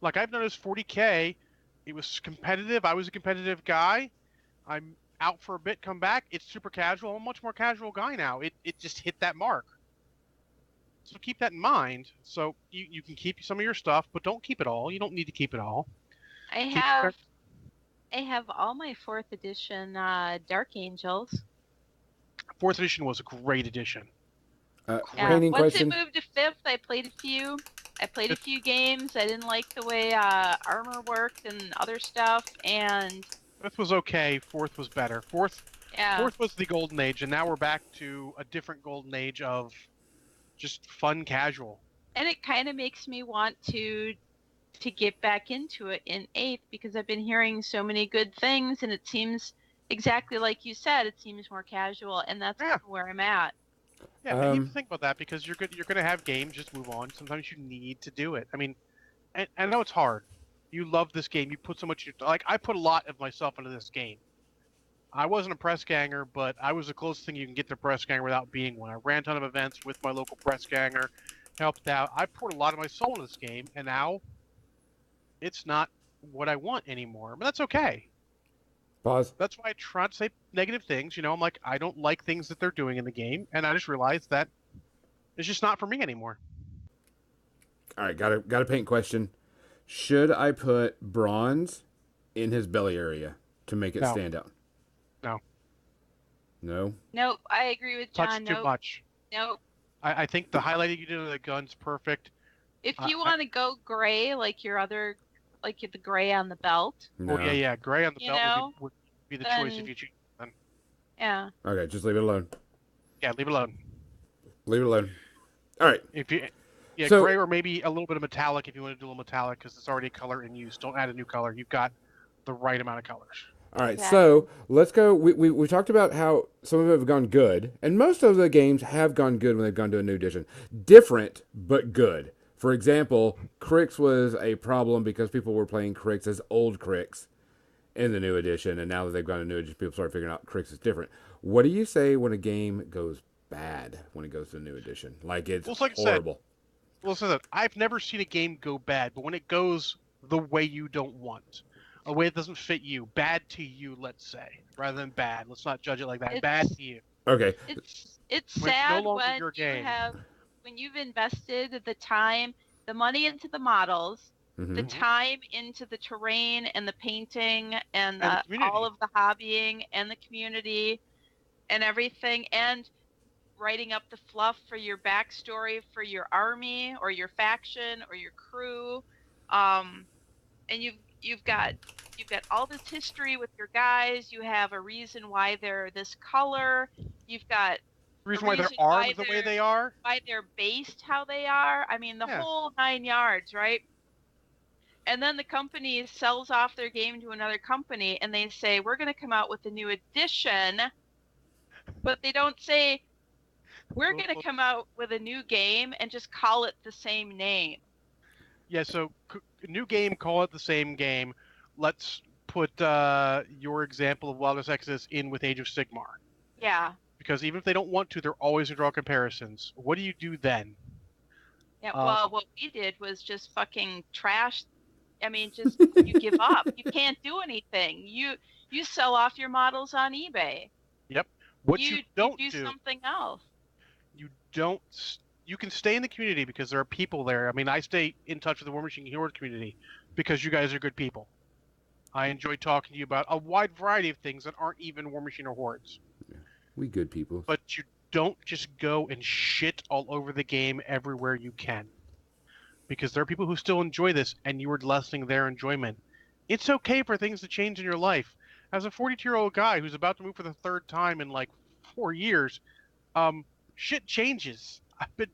Like I've noticed 40K, it was competitive. I was a competitive guy. I'm out for a bit, come back. It's super casual. I'm a much more casual guy now. It just hit that mark. So keep that in mind. So you can keep some of your stuff, but don't keep it all. You don't need to keep it all. I have all my 4th edition Dark Angels. 4th edition was a great edition. Painting Once question. it moved to 5th, I played a few games. I didn't like the way armor worked and other stuff, and 5th was okay. 4th was better. 4th Yeah. Fourth was the golden age, and now we're back to a different golden age of just fun casual. And it kind of makes me want to get back into it in 8th because I've been hearing so many good things, and it seems exactly like you said, it seems more casual, and that's Yeah. where I'm at. Yeah, and you have to think about that because you're good. You're going to have games. Just move on. Sometimes you need to do it. I mean, and I know it's hard. You love this game. You put so much. Like I put a lot of myself into this game. I wasn't a press ganger, but I was the closest thing you can get to press ganger without being one. I ran a ton of events with my local press ganger, helped out. I poured a lot of my soul in this game, and now it's not what I want anymore. But that's okay. Pause. That's why I try not to say negative things. I'm like, I don't like things that they're doing in the game, and I just realized that it's just not for me anymore. All right, got a paint question. Should I put bronze in his belly area to make it No. stand out? No. No. Nope, I agree with John. Touch too much. Nope. I think the highlighting you did of the gun's perfect. If you want to go gray, like the gray on the belt. No. Oh yeah, gray on the belt would be the choice if you choose. Then. Yeah. Okay, just leave it alone. Yeah, leave it alone. Leave it alone. All right. So, gray or maybe a little bit of metallic if you want to do a little metallic because it's already a color in use. Don't add a new color. You've got the right amount of colors. All right, so let's go. We talked about how some of them have gone good, and most of the games have gone good when they've gone to a new edition. Different, but good. For example, Crix was a problem because people were playing Crix as old Crix in the new edition, and now that they've gone to new edition, people start figuring out Crix is different. What do you say when a game goes bad when it goes to a new edition? Like it's horrible. I've never seen a game go bad, but when it goes the way you don't want, a way it doesn't fit you, bad to you, let's say, rather than bad. Let's not judge it like that. Bad to you. Okay. It's sad when you've invested the time, the money into the models, the time into the terrain and the painting and all of the hobbying and the community and everything, and writing up the fluff for your backstory for your army or your faction or your crew, and you've got all this history with your guys. You have a reason why they're this color. You've got reason why they're armed the way they are. Why they're based how they are. I mean, the whole 9 yards, right? And then the company sells off their game to another company, and they say, we're going to come out with a new edition. But they don't say, we're going to come out with a new game and just call it the same name. Yeah, so new game, call it the same game. Let's put your example of Wildest Exodus in with Age of Sigmar. Yeah. Because even if they don't want to, they're always going to draw comparisons. What do you do then? Yeah, well, what we did was just fucking trash. I mean, just you give up. You can't do anything. You sell off your models on eBay. Yep. What you don't do something else. You can stay in the community because there are people there. I mean, I stay in touch with the War Machine Horde community because you guys are good people. I enjoy talking to you about a wide variety of things that aren't even War Machine or Hordes. Yeah, we good people. But you don't just go and shit all over the game everywhere you can. Because there are people who still enjoy this and you are lessening their enjoyment. It's okay for things to change in your life. As a 42-year-old guy who's about to move for the third time in like 4 years, shit changes. I've been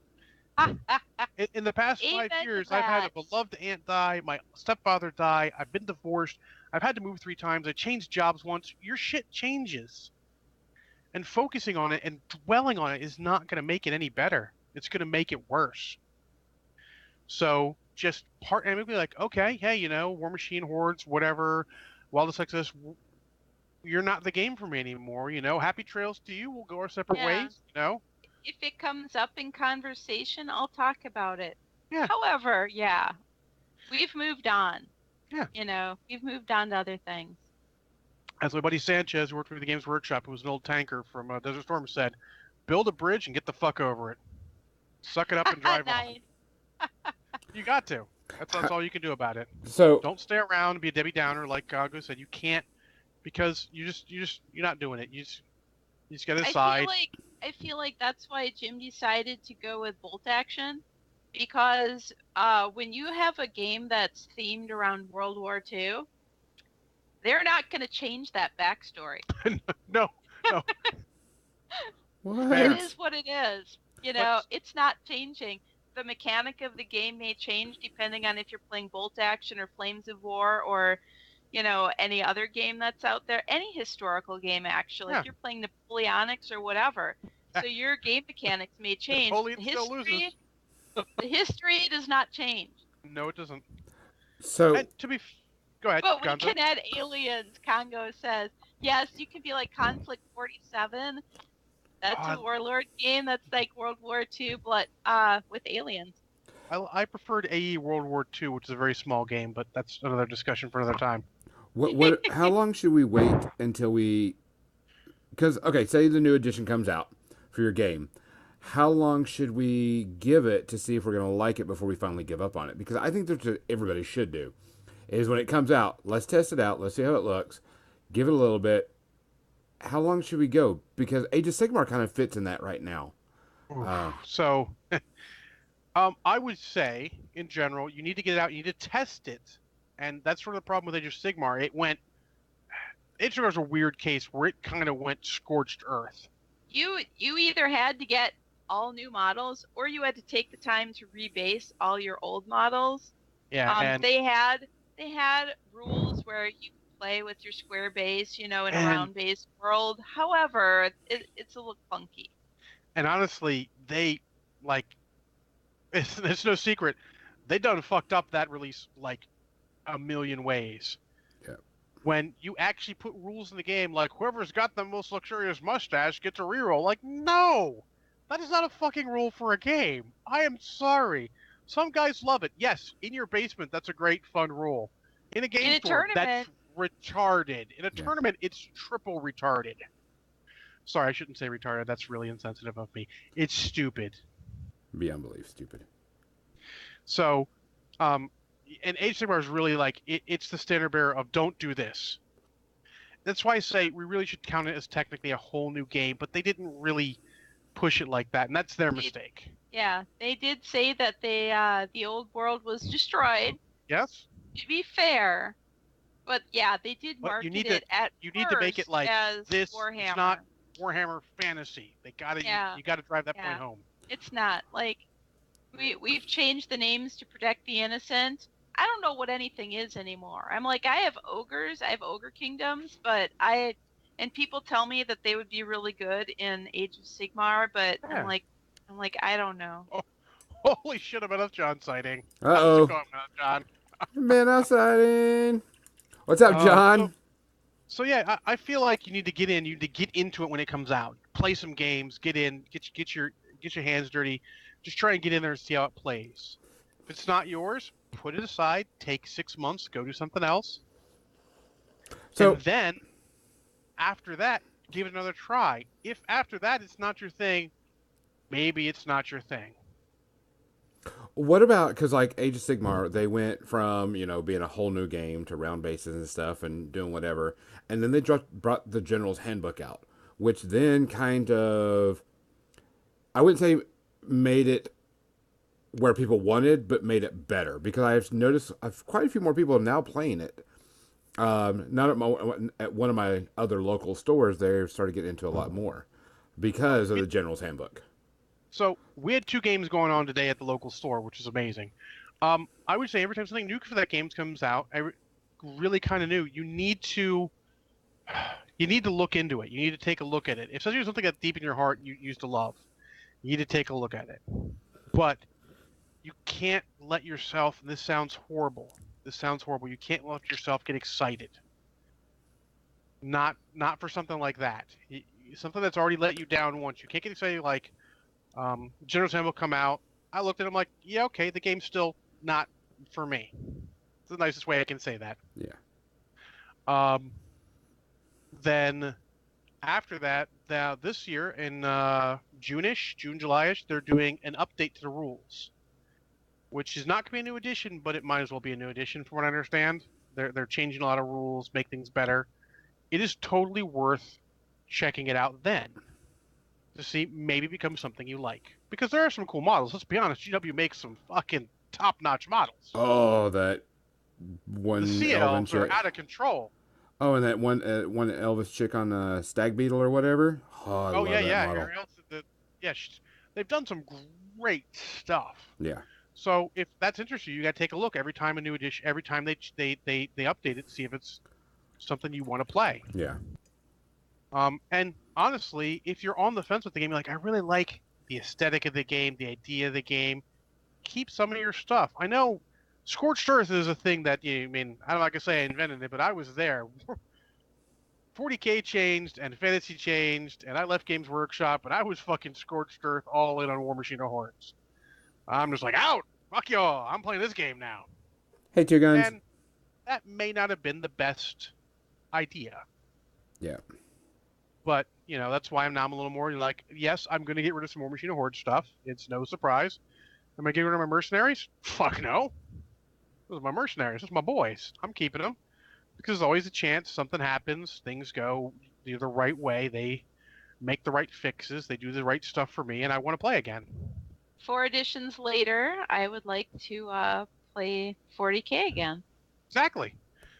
in the past 5 years. I've had a beloved aunt die, my stepfather die. I've been divorced. I've had to move 3 times. I changed jobs once. Your shit changes, and focusing on it and dwelling on it is not going to make it any better. It's going to make it worse. So just and maybe like, okay, hey, War Machine Hordes, whatever, Wildest Exodus, you're not the game for me anymore. Happy trails to you. We'll go our separate ways. If it comes up in conversation, I'll talk about it. Yeah. However, we've moved on. Yeah. We've moved on to other things. As my buddy Sanchez, who worked for the Games Workshop, who was an old tanker from Desert Storm, said, build a bridge and get the fuck over it. Suck it up and drive off. You got to. That's all you can do about it. So don't stay around and be a Debbie Downer like Gago said. You can't, because you're not doing it. You just got to decide. I feel like that's why Jim decided to go with bolt action, because when you have a game that's themed around World War II, they're not going to change that backstory. No, So What? It fair. is what it is. But It's not changing. The mechanic of the game may change depending on if you're playing Bolt Action or Flames of War or, any other game that's out there. Any historical game, actually. If yeah, you're playing Napoleonics or whatever. So your game mechanics may change. Napoleon The still loses. history does not change. No, it doesn't. So And go ahead, But we Gonzo. can add aliens, Congo says. Yes, you can be like Conflict 47. That's a Uh, warlord game. That's like World War II, but with aliens. I preferred AE World War II, which is a very small game, but that's another discussion for another time. what? How long should we wait until we? Because okay, say the new edition comes out for your game. How long should we give it to see if we're going to like it before we finally give up on it? Because I think that's what everybody should do. Is when it comes out, let's test it out. Let's see how it looks. Give it a little bit. How long should we go? Because Age of Sigmar kind of fits in that right now. So, I would say, in general, you need to get it out. You need to test it, and that's sort of the problem with Age of Sigmar. Age of Sigmar is a weird case where it kind of went scorched earth. You either had to get all new models or you had to take the time to rebase all your old models. Yeah, and they had rules where you could play with your square base, in a round base world. However, it's a little clunky. And honestly, it's no secret, they done fucked up that release like a million ways. Yeah. When you actually put rules in the game, like whoever's got the most luxurious mustache gets a reroll. Like, no, that is not a fucking rule for a game. I am sorry. Some guys love it. Yes, in your basement, that's a great fun rule. In a game store, that's retarded. In a tournament, it's triple retarded. Sorry, I shouldn't say retarded. That's really insensitive of me. It's stupid. Beyond belief, stupid. So, and Age of Sigmar is really like, it's the standard bearer of don't do this. That's why I say we really should count it as technically a whole new game, but they didn't really push it like that, and that's their mistake. Yeah, they did say that the old world was destroyed. Yes. To be fair, but yeah, they did market it at You need to make it like this. Warhammer. It's not Warhammer Fantasy. You gotta drive that point home. It's not like we've changed the names to protect the innocent. I don't know what anything is anymore. I'm like, I have ogres, I have ogre kingdoms, and people tell me that they would be really good in Age of Sigmar, but I'm like, I don't know. Oh, holy shit! I'm at John sighting. Uh-oh. John. Man sighting. What's up, John? So yeah, I feel like you need to get into it when it comes out. Play some games, get in, get your hands dirty. Just try and get in there and see how it plays. If it's not yours, put it aside. Take 6 months, go do something else. So and then, after that, give it another try. If after that it's not your thing, maybe it's not your thing. What about, because like Age of Sigmar, they went from, being a whole new game to round bases and stuff and doing whatever. And then they brought the General's Handbook out, which then kind of, I wouldn't say made it where people wanted, but made it better. Because I've noticed quite a few more people are now playing it. Not at one of my other local stores, they've started getting into a lot more because of the General's Handbook. So we had 2 games going on today at the local store, which is amazing. I would say every time something new for that game comes out, really kind of new, you need to look into it. You need to take a look at it. If there's something that's deep in your heart you used to love, you need to take a look at it. But you can't let yourself, and this sounds horrible, you can't let yourself get excited. Not for something like that. Something that's already let you down once. You can't get excited like, General's Handbook come out. I looked at him like, yeah, okay, the game's still not for me. It's the nicest way I can say that. Yeah. Then after that, this year in June-ish, July-ish, they're doing an update to the rules, which is not going to be a new edition, but it might as well be a new edition from what I understand. They're changing a lot of rules, make things better. It is totally worth checking it out then to see maybe become something you like. Because there are some cool models. Let's be honest, GW makes some fucking top-notch models. Oh, that one the sea elves are out of control. Oh, and that one Elvis chick on Stag Beetle or whatever. Oh, I Oh love yeah, that yeah. model. Ariel, yeah, they've done some great stuff. Yeah. So if that's interesting, you got to take a look every time a new edition, every time they update it, see if it's something you want to play. Yeah. And honestly, if you're on the fence with the game, you're like, I really like the aesthetic of the game, the idea of the game, keep some of your stuff. I know Scorched Earth is a thing that I mean, I don't like to say I invented it, but I was there. 40K changed and Fantasy changed, and I left Games Workshop, and I was fucking Scorched Earth all in on War Machine of Hordes. I'm just like, out! Fuck y'all! I'm playing this game now. Hey, Two Guns. And that may not have been the best idea. Yeah. But, that's why I'm a little more like, yes, I'm going to get rid of some War Machine of Hordes stuff. It's no surprise. Am I getting rid of my mercenaries? Fuck no. Those are my mercenaries. Those are my boys. I'm keeping them. Because there's always a chance something happens, things go the right way, they make the right fixes, they do the right stuff for me, and I want to play again. 4 editions later, I would like to play 40K again. Exactly.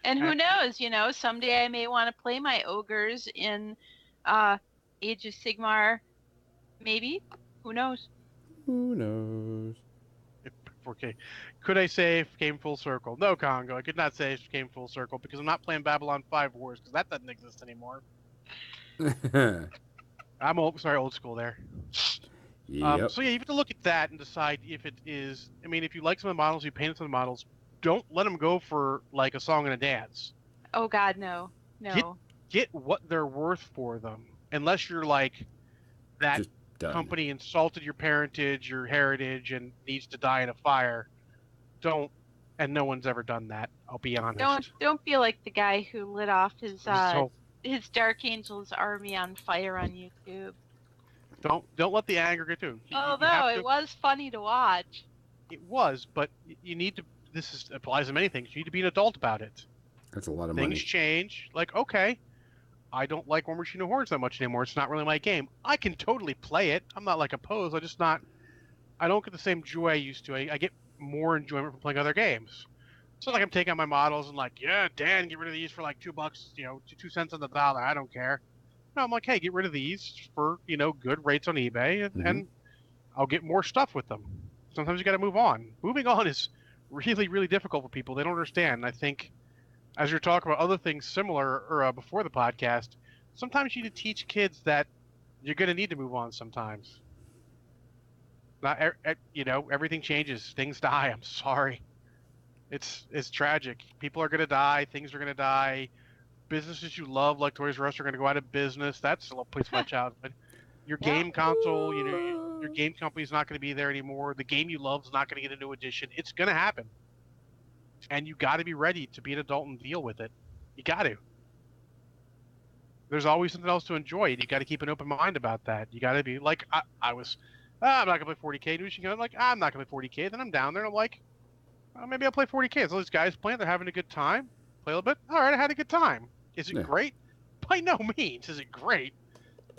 And who knows, someday I may want to play my ogres in Age of Sigmar, maybe. Who knows? Who knows? 4K. Could I say if came full circle? No, Congo. I could not say if came full circle because I'm not playing Babylon 5 Wars because that doesn't exist anymore. I'm old school there. Yep. So yeah, you have to look at that and decide if it is. I mean, if you like some of the models, you painted some of the models. Don't let them go for like a song and a dance. Oh God, no. Get what they're worth for them. Unless you're like that company insulted your parentage, your heritage, and needs to die in a fire. Don't. And no one's ever done that. I'll be honest. Don't be like the guy who lit off his Dark Angels army on fire on YouTube. Don't let the anger get to him. Although it was funny to watch. It was, but you need to. Applies to many things. You need to be an adult about it. That's a lot of money. Things change. Like, okay, I don't like War Machine of Hordes that much anymore. It's not really my game. I can totally play it. I'm not like opposed. I don't get the same joy I used to. I get more enjoyment from playing other games. So like I'm taking out my models and like, yeah, Dan, get rid of these for like $2, 2 cents on the dollar. I don't care. No, I'm like, hey, get rid of these for, good rates on eBay and I'll get more stuff with them. Sometimes you got to move on. Moving on is really, really difficult for people. They don't understand. And I think as you're talking about other things similar or before the podcast, sometimes you need to teach kids that you're going to need to move on sometimes. Not, everything changes. Things die. I'm sorry. It's tragic. People are going to die. Things are going to die. Businesses you love, like Toys R Us, are going to go out of business. That's a little place of my childhood. Your game console, your game company's not going to be there anymore. The game you love is not going to get a new edition. It's going to happen. And you got to be ready to be an adult and deal with it. You got to. There's always something else to enjoy, and you got to keep an open mind about that. You got to be like, I'm not going to play 40K. I'm like, I'm not going to play 40K. Then I'm down there, and I'm like, maybe I'll play 40K. So these guys playing, they're having a good time. Play a little bit. All right, I had a good time. Is it great? By no means. Is it great?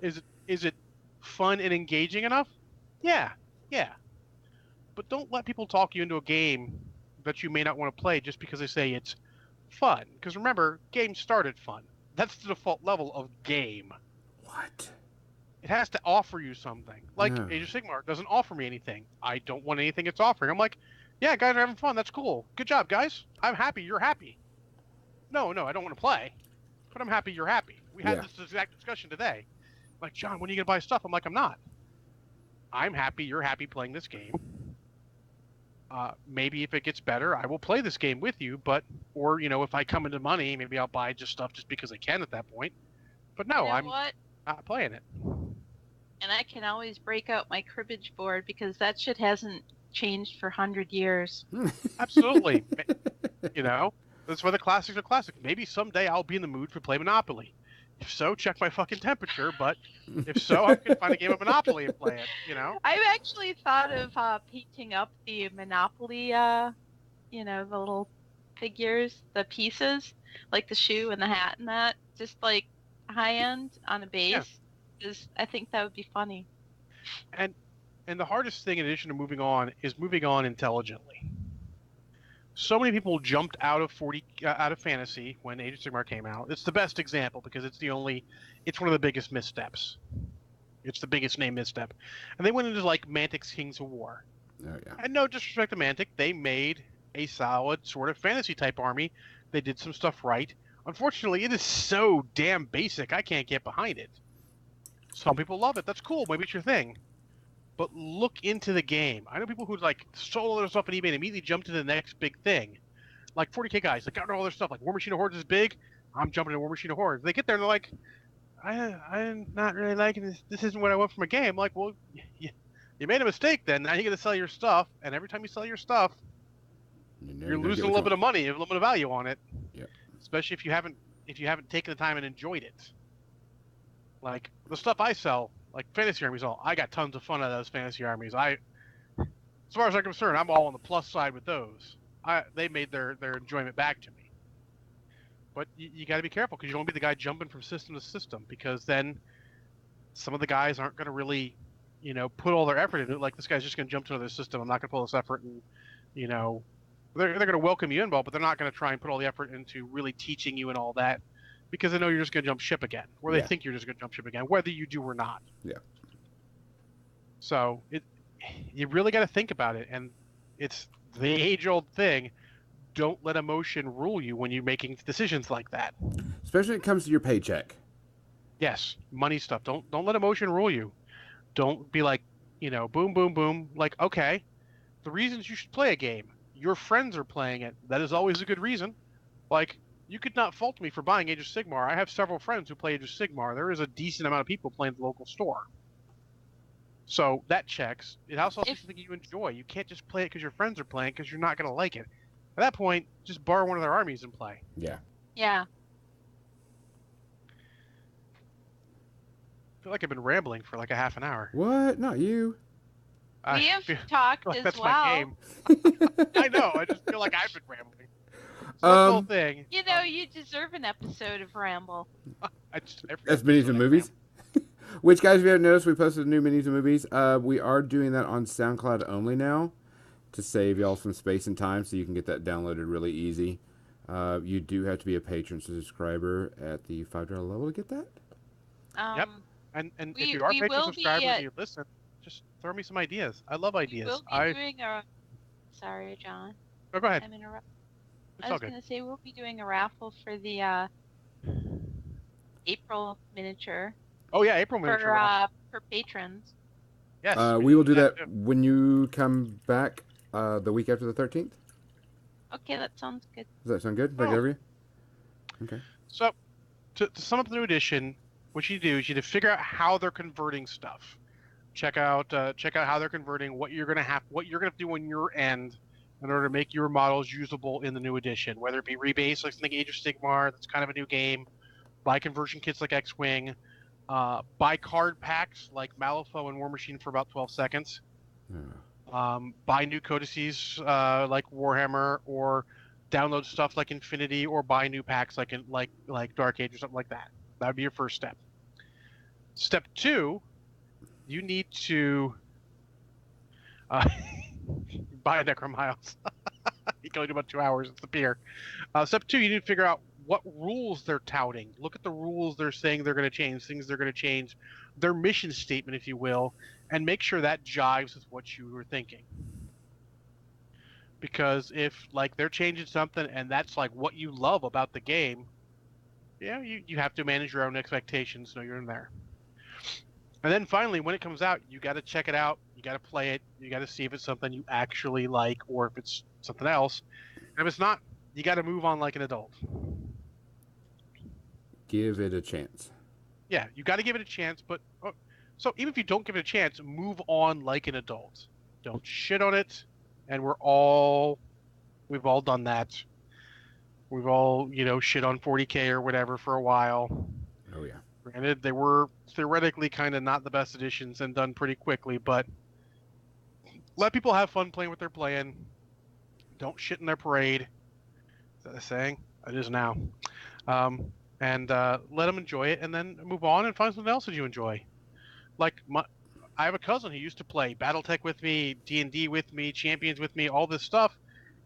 Is it fun and engaging enough? Yeah. But don't let people talk you into a game that you may not want to play just because they say it's fun. Because remember, games started fun. That's the default level of game. What? It has to offer you something. Like Age of Sigmar doesn't offer me anything. I don't want anything it's offering. I'm like, yeah, guys are having fun. That's cool. Good job, guys. I'm happy. You're happy. No, I don't want to play. But I'm happy you're happy. We had this exact discussion today. Like, John, when are you going to buy stuff? I'm like, I'm not. I'm happy you're happy playing this game. Maybe if it gets better, I will play this game with you. Or if I come into money, maybe I'll buy just stuff just because I can at that point. But no, I'm not playing it. And I can always break out my cribbage board because that shit hasn't changed for 100 years. Absolutely. That's why the classics are classic. Maybe someday I'll be in the mood for play Monopoly. If so, check my fucking temperature. But if so, I can find a game of Monopoly and play it. I've actually thought of painting up the Monopoly, the little figures, the pieces, like the shoe and the hat and that, just like high end on a base. Because I think that would be funny. And the hardest thing, in addition to moving on, is moving on intelligently. So many people jumped out of out of fantasy when Age of Sigmar came out. It's the best example because it's one of the biggest missteps. It's the biggest name misstep, and they went into like Mantic's Kings of War. Oh yeah. And no disrespect to Mantic, they made a solid sort of fantasy type army. They did some stuff right. Unfortunately, it is so damn basic. I can't get behind it. Some people love it. That's cool. Maybe it's your thing. But look into the game. I know people who like sold all their stuff on eBay and immediately jumped to the next big thing. Like 40K guys, like got all their stuff. Like War Machine of Hordes is big. I'm jumping to War Machine of Hordes. They get there and they're like, I'm not really liking this. This isn't what I want from a game. Like, well, you made a mistake then. Now you got to sell your stuff. And every time you sell your stuff, you're losing a little bit of money, a little bit of value on it. Yep. Especially if you haven't taken the time and enjoyed it. Like the stuff I sell, like fantasy armies, I got tons of fun out of those fantasy armies. As far as I'm concerned, I'm all on the plus side with those. They made their enjoyment back to me. But you got to be careful because you don't want to be the guy jumping from system to system because then some of the guys aren't going to really, put all their effort into it. Like this guy's just going to jump to another system. I'm not going to pull this effort and, they're going to welcome you in, but they're not going to try and put all the effort into really teaching you and all that because they know you're just going to jump ship again, or they think you're just going to jump ship again, whether you do or not. Yeah. So you really got to think about it, and it's the age-old thing. Don't let emotion rule you when you're making decisions like that. Especially when it comes to your paycheck. Yes, money stuff. Don't let emotion rule you. Don't be like, boom, boom, boom. Like, okay, the reasons you should play a game. Your friends are playing it. That is always a good reason. Like, you could not fault me for buying Age of Sigmar. I have several friends who play Age of Sigmar. There is a decent amount of people playing at the local store. So that checks. It also has something you enjoy. You can't just play it because your friends are playing because you're not going to like it. At that point, just borrow one of their armies and play. Yeah. Yeah. I feel like I've been rambling for like a half an hour. What? Not you. We have talked like as that's well. My game. I know. I just feel like I've been rambling. So that's the whole thing. You deserve an episode of Ramble. That's minis and movies. Which, guys, if you haven't noticed, we posted new minis and movies. We are doing that on SoundCloud only now to save y'all some space and time, so you can get that downloaded really easy. You do have to be a patron subscriber at the $5 level to get that. Yep. And if you are patron subscribers and you listen, just throw me some ideas. I love ideas. We'll be doing a... Sorry, John. Oh, go ahead. I was going to say we'll be doing a raffle for the April miniature. Oh yeah, April miniature. For patrons. Yes. We will do that when you come back the week after the 13th. Okay, that sounds good. Does that sound good? Did I get over you? Okay. So, to sum up the new edition, what you do is you need to figure out how they're converting stuff. Check out how they're converting, what you're gonna do on your end in order to make your models usable in the new edition. Whether it be rebase like something Age of Sigmar, that's kind of a new game, buy conversion kits like X-Wing, buy card packs like Malifaux and War Machine for about 12 seconds. Yeah. Buy new codices like Warhammer, or download stuff like Infinity, or buy new packs like Dark Age or something like that. That would be your first step. Step 2, you need to buy a Necromiles. You can only do about 2 hours. It's the beer. Step 2, you need to figure out what rules they're touting. Look at the rules they're saying they're going to change, things they're going to change, their mission statement, if you will, and make sure that jives with what you were thinking. Because if they're changing something and that's what you love about the game, you have to manage your own expectations, know you're in there. And then finally, when it comes out, you got to check it out. You got to play it. You got to see if it's something you actually like or if it's something else. And if it's not, you got to move on like an adult. Give it a chance. Yeah, you got to give it a chance. But so even if you don't give it a chance, move on like an adult. Don't shit on it. And we've all done that. We've all, shit on 40K or whatever for a while. Oh yeah. Granted, they were theoretically kind of not the best editions and done pretty quickly, but let people have fun playing what they're playing. Don't shit in their parade. Is that a saying? It is now. And let them enjoy it, and then move on and find something else that you enjoy. I have a cousin who used to play BattleTech with me, D&D with me, Champions with me, all this stuff.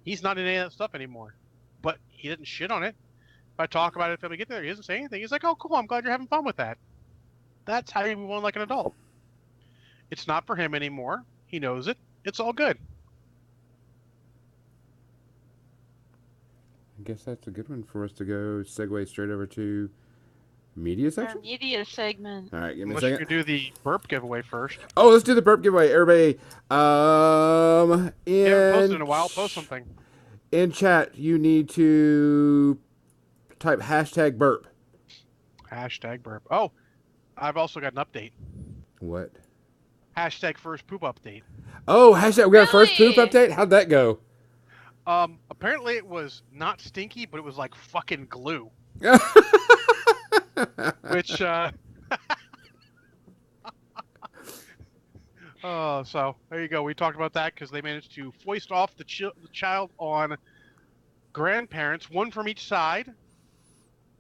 He's not in any of that stuff anymore. But he didn't shit on it. If I talk about it, if I get there, he doesn't say anything. He's like, "Oh, cool. I'm glad you're having fun with that." That's how you move on like an adult. It's not for him anymore. He knows it. It's all good. I guess that's a good one for us to go segue straight over to media Our section. media segment. All right, give me Unless a you second. could do the burp giveaway first. Oh, let's do the burp giveaway. Everybody, You haven't posted in a while. Post something. in chat, you need to type hashtag burp. Hashtag burp. Oh, I've also got an update. What? Hashtag first poop update. Oh, hashtag. We got a first poop Really? update. How'd that go? Apparently it was not stinky, but it was like fucking glue. Which, oh, so there you go. We talked about that because they managed to foist off the child on grandparents, one from each side.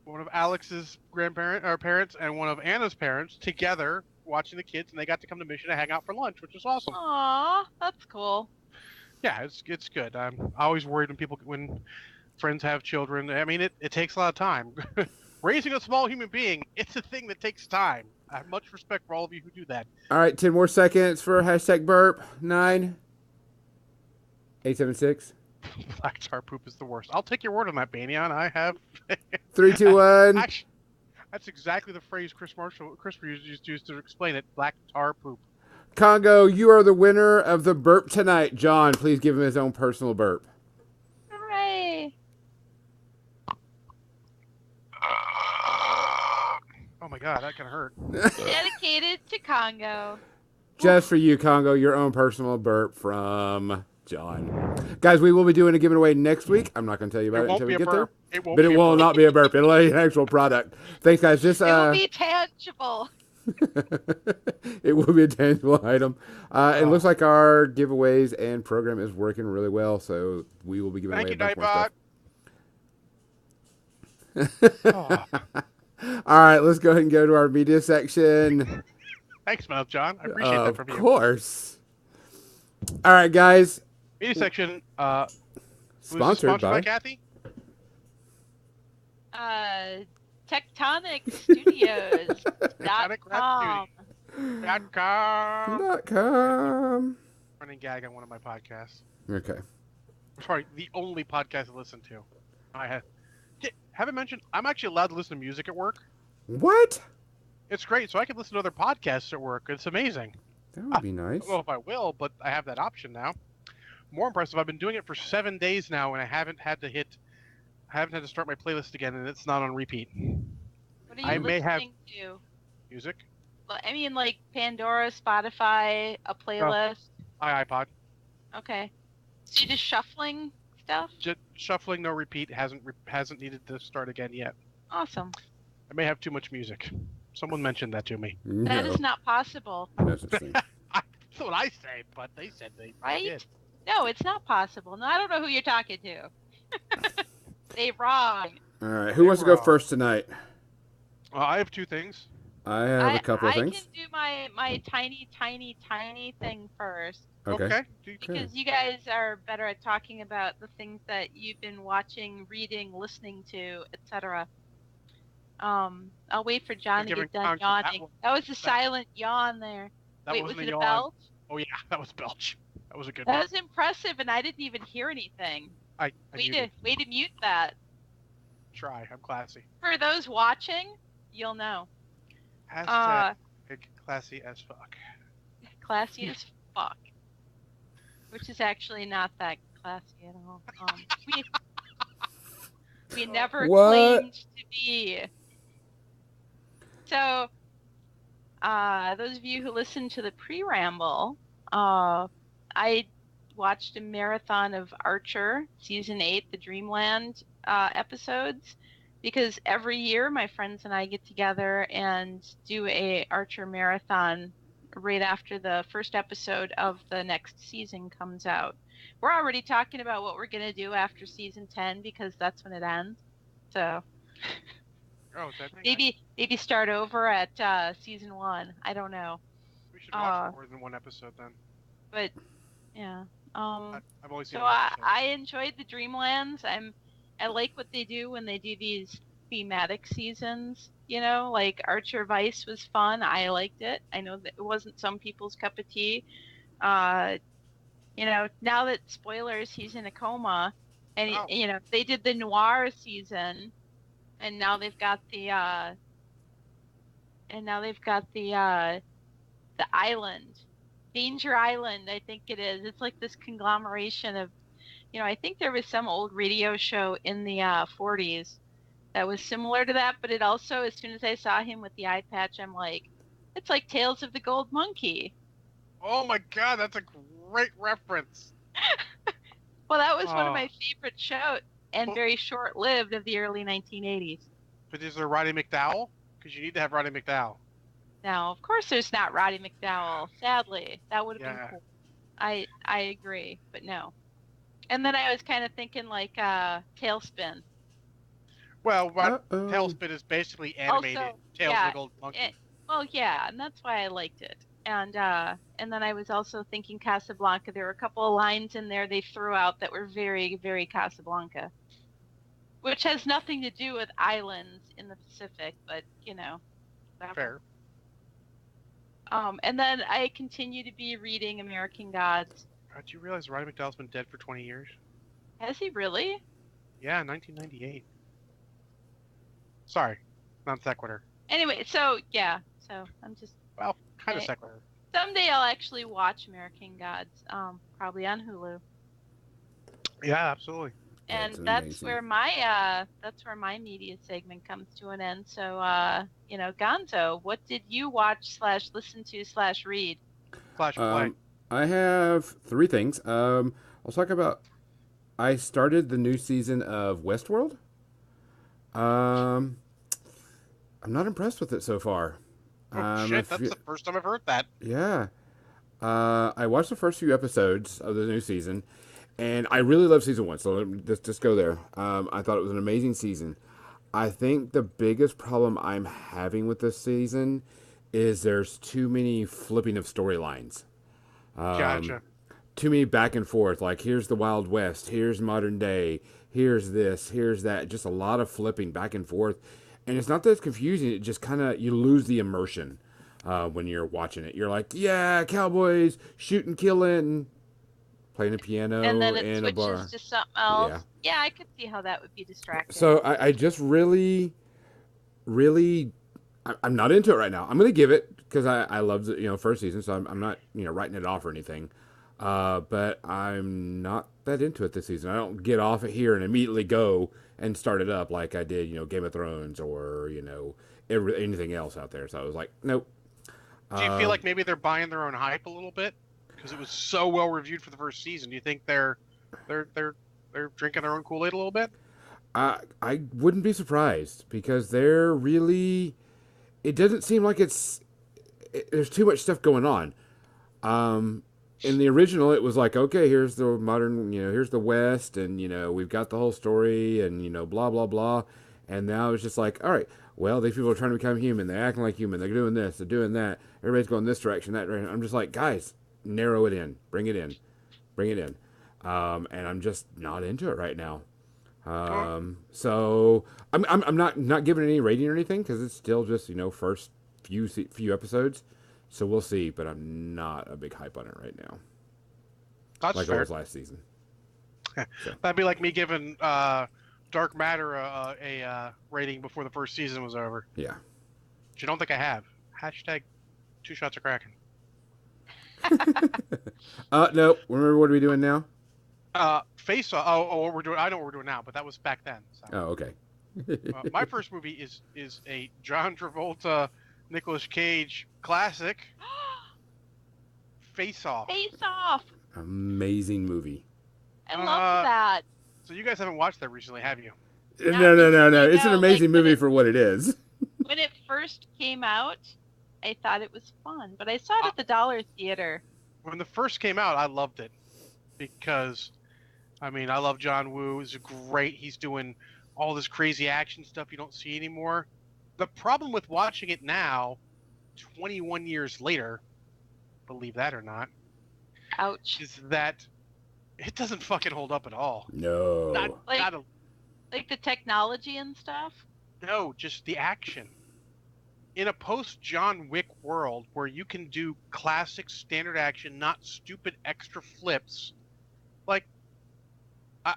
One of Alex's parents and one of Anna's parents together watching the kids, and they got to come to Mission to hang out for lunch, which is awesome. Aw, that's cool. Yeah, it's good. I'm always worried when friends have children. I mean, it takes a lot of time. Raising a small human being, it's a thing that takes time. I have much respect for all of you who do that. All right, 10 more seconds for hashtag burp. 9, 8, 7, 6. Black tar poop is the worst. I'll take your word on that, Banyan. I have. 3, 2, 1. Actually, that's exactly the phrase Chris used to explain it. Black tar poop. Congo, you are the winner of the burp tonight. John, please give him his own personal burp. Hooray! Oh my god, that can hurt. Dedicated to Congo. Just for you, Congo, your own personal burp from John. Guys, we will be doing a giveaway next week. I'm not going to tell you about it until we get there. But it will not be a burp. It'll be an actual product. Thanks, guys. It will be tangible. It will be a tangible item. It looks like our giveaways and program is working really well, so we will be giving away a bunch more stuff. All right, let's go ahead and go to our media section. Thanks, Mouth John. I appreciate that from you. Of course. All right, guys. Media section. Sponsored by Kathy. Tectonic Studios. .com. .com. Running gag on one of my podcasts. Okay. Sorry, the only podcast I listen to. Haven't mentioned, I'm actually allowed to listen to music at work. What? It's great, so I can listen to other podcasts at work. It's amazing. That would be nice. I don't know if I will, but I have that option now. More impressive, I've been doing it for 7 days now, and I haven't had to start my playlist again, and it's not on repeat. What are you listening to? Music. Well, I mean, like Pandora, Spotify, a playlist. iPod. Okay. So you're just shuffling stuff? Just shuffling, no repeat. Hasn't needed to start again yet. Awesome. I may have too much music. Someone mentioned that to me. No. That is not possible. No such thing. That's what I say, but they said they did. No, it's not possible. No, I don't know who you're talking to. They wrong. All right, who wants to go first tonight? I have two things. I have a couple of things. I can do my tiny thing first. Okay. Because you guys are better at talking about the things that you've been watching, reading, listening to, etc. I'll wait for John to get done yawning. That was a silent yawn there. Wait, was it a belch? Oh yeah, that was belch. That was a good one. That was impressive, and I didn't even hear anything. Way to mute that. Try. I'm classy. For those watching, you'll know. Hashtag classy as fuck. Classy as fuck. Which is actually not that classy at all. We never claimed to be. So, those of you who listened to the pre-ramble, I watched a marathon of Archer season 8, the Dreamland episodes, because every year my friends and I get together and do a Archer marathon right after the first episode of the next season comes out. We're already talking about what we're going to do after season 10 because that's when it ends. So maybe start over at season 1. I don't know. We should watch more than one episode then. But yeah. I've only seen So one I, episode. I enjoyed the Dreamlands. I like what they do when they do these thematic seasons. Like Archer Vice was fun. I liked it. I know that it wasn't some people's cup of tea. Uh, now that spoilers, he's in a coma, and Oh, they did the noir season, and now they've got the island, Danger Island, I think it is. It's like this conglomeration of, I think there was some old radio show in the 40s that was similar to that, but it also, as soon as I saw him with the eye patch, I'm like, it's like Tales of the Gold Monkey. oh my God, that's a great reference. Well, that was one of Oh, my favorite shows and but, very short-lived of the early 1980s. but is there Roddy McDowell? Because you need to have Roddy McDowell. Now, of course, there's not Roddy McDowell. Sadly, that would have been Yeah. cool. I agree, but no. And then I was kind of thinking like Tailspin. Well, what Uh-oh. Tailspin is basically animated Also, Tales of the yeah, Gold it, Monkey. well, yeah, and that's why I liked it. And then I was also thinking Casablanca. There were a couple of lines in there they threw out that were very, very Casablanca, which has nothing to do with islands in the Pacific, but whatever. Fair. And then I continue to be reading American Gods. Do you realize Roddy McDowell's been dead for 20 years? Has he really? Yeah, 1998. Sorry, non sequitur. Anyway, so yeah, so I'm just Well, kind of I, sequitur. someday I'll actually watch American Gods, probably on Hulu. Yeah, absolutely. And That's that's where my media segment comes to an end. So Gonzo, what did you watch / listen to / read? Flash play. I have three things. I'll talk about. I started the new season of Westworld. I'm not impressed with it so far. Oh shit, that's the first time I've heard that. Yeah. I watched the first few episodes of the new season, and I really love season one. So let me just go there. I thought it was an amazing season. I think the biggest problem I'm having with this season is there's too many flipping of storylines. Gotcha. Too many back and forth. Like here's the Wild West, here's modern day, here's this, here's that. Just a lot of flipping back and forth, and it's not that it's confusing. It just kind of you lose the immersion when you're watching it. You're like, yeah, cowboys shooting, killing, playing a piano And then it in a bar. switches to something else. Yeah. Yeah, I could see how that would be distracting. So I just really, really, I'm not into it right now. I'm gonna give it because I loved it, first season. So I'm not writing it off or anything. But I'm not that into it this season. I don't get off it here and immediately go and start it up like I did, Game of Thrones or anything else out there. So I was like, nope. Do you feel like maybe they're buying their own hype a little bit because it was so well reviewed for the first season? Do you think they're drinking their own Kool-Aid a little bit? I wouldn't be surprised because they're really. It doesn't seem like there's too much stuff going on. In the original, it was like, okay, here's the modern, here's the West, and we've got the whole story, and blah blah blah. And now it's just like, all right, well, these people are trying to become human. They're acting like human. They're doing this. They're doing that. Everybody's going this direction, that direction. I'm just like, guys, narrow it in. Bring it in. Bring it in. And I'm just not into it right now. So I'm not giving it any rating or anything because it's still just first few episodes. So we'll see, but I'm not a big hype on it right now. That's like fair. I was last season. So. That'd be like me giving Dark Matter a rating before the first season was over. Yeah. Which you don't think I have. Hashtag 2 shots of Kraken. No. Remember what are we doing now? Face Off. Oh, what we're doing. I know what we're doing now, but that was back then. So. Oh, okay. My first movie is a John Travolta, Nicolas Cage classic. Face Off. Face Off. Amazing movie. I love that. So you guys haven't watched that recently, have you? No. It's an amazing movie for what it is. When it first came out, I thought it was fun, but I saw it at the Dollar Theater. When the first came out, I loved it because, I love John Woo. He's great. He's doing all this crazy action stuff you don't see anymore. The problem with watching it now, 21 years later, believe that or not, ouch, is that it doesn't fucking hold up at all. Not, No. Like not a, like the technology and stuff. no, just the action. In a post John Wick world where you can do classic standard action, not stupid extra flips, like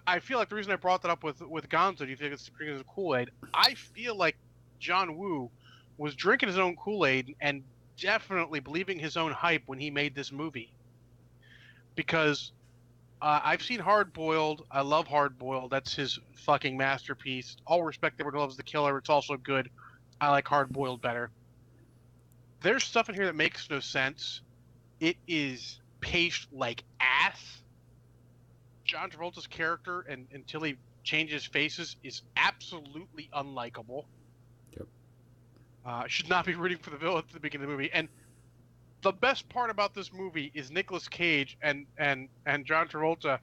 I feel like the reason I brought that up with Gonzo, do you think it's drinking his Kool-Aid? I feel like John Woo was drinking his own Kool-Aid and definitely believing his own hype when he made this movie. Because I've seen Hard Boiled. I love Hard Boiled. That's his fucking masterpiece. All respect to everyone who loves The Killer. It's also good. I like Hard Boiled better. There's stuff in here that makes no sense. It is paced like ass. John Travolta's character, and until he changes faces, is absolutely unlikable. Yep. Should not be rooting for the villain at the beginning of the movie. And the best part about this movie is Nicolas Cage and John Travolta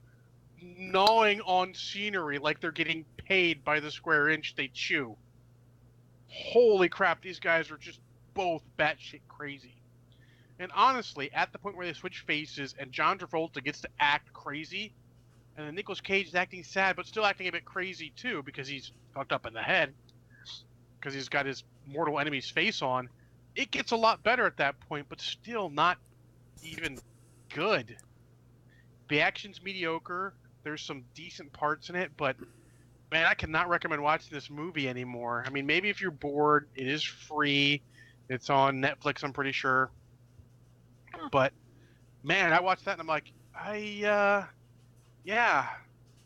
gnawing on scenery like they're getting paid by the square inch they chew. Holy crap, these guys are just both batshit crazy. And honestly, at the point where they switch faces and John Travolta gets to act crazy, and then Nicolas Cage is acting sad, but still acting a bit crazy too, because he's fucked up in the head, because he's got his mortal enemy's face on. It gets a lot better at that point, but still not even good. The action's mediocre. There's some decent parts in it, but man, I cannot recommend watching this movie anymore. I mean, maybe if you're bored, it is free. It's on Netflix, I'm pretty sure. But man, I watched that and I'm like, yeah,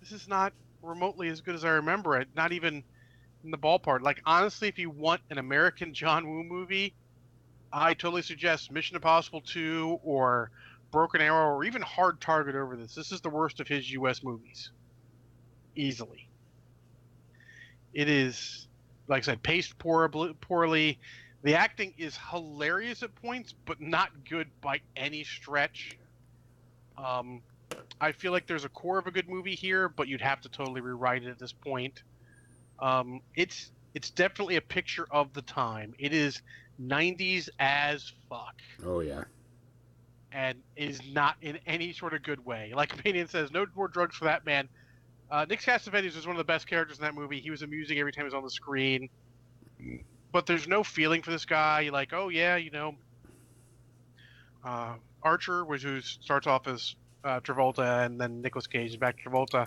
this is not remotely as good as I remember it. Not even in the ballpark. Like, honestly, if you want an American John Woo movie, I totally suggest Mission Impossible 2 or Broken Arrow or even Hard Target over this. This is the worst of his U.S. movies. Easily. It is, like I said, paced poorly. The acting is hilarious at points, but not good by any stretch. I feel like there's a core of a good movie here, but you'd have to totally rewrite it at this point. It's definitely a picture of the time. It is 90s as fuck. Oh yeah. And is not in any sort of good way. Like Opinion says, no more drugs for that man. Nick Cassavetes was one of the best characters in that movie. He was amusing every time he was on the screen. But there's no feeling for this guy. You're like, oh yeah, Archer, who starts off as Travolta, and then Nicolas Cage is back to Travolta.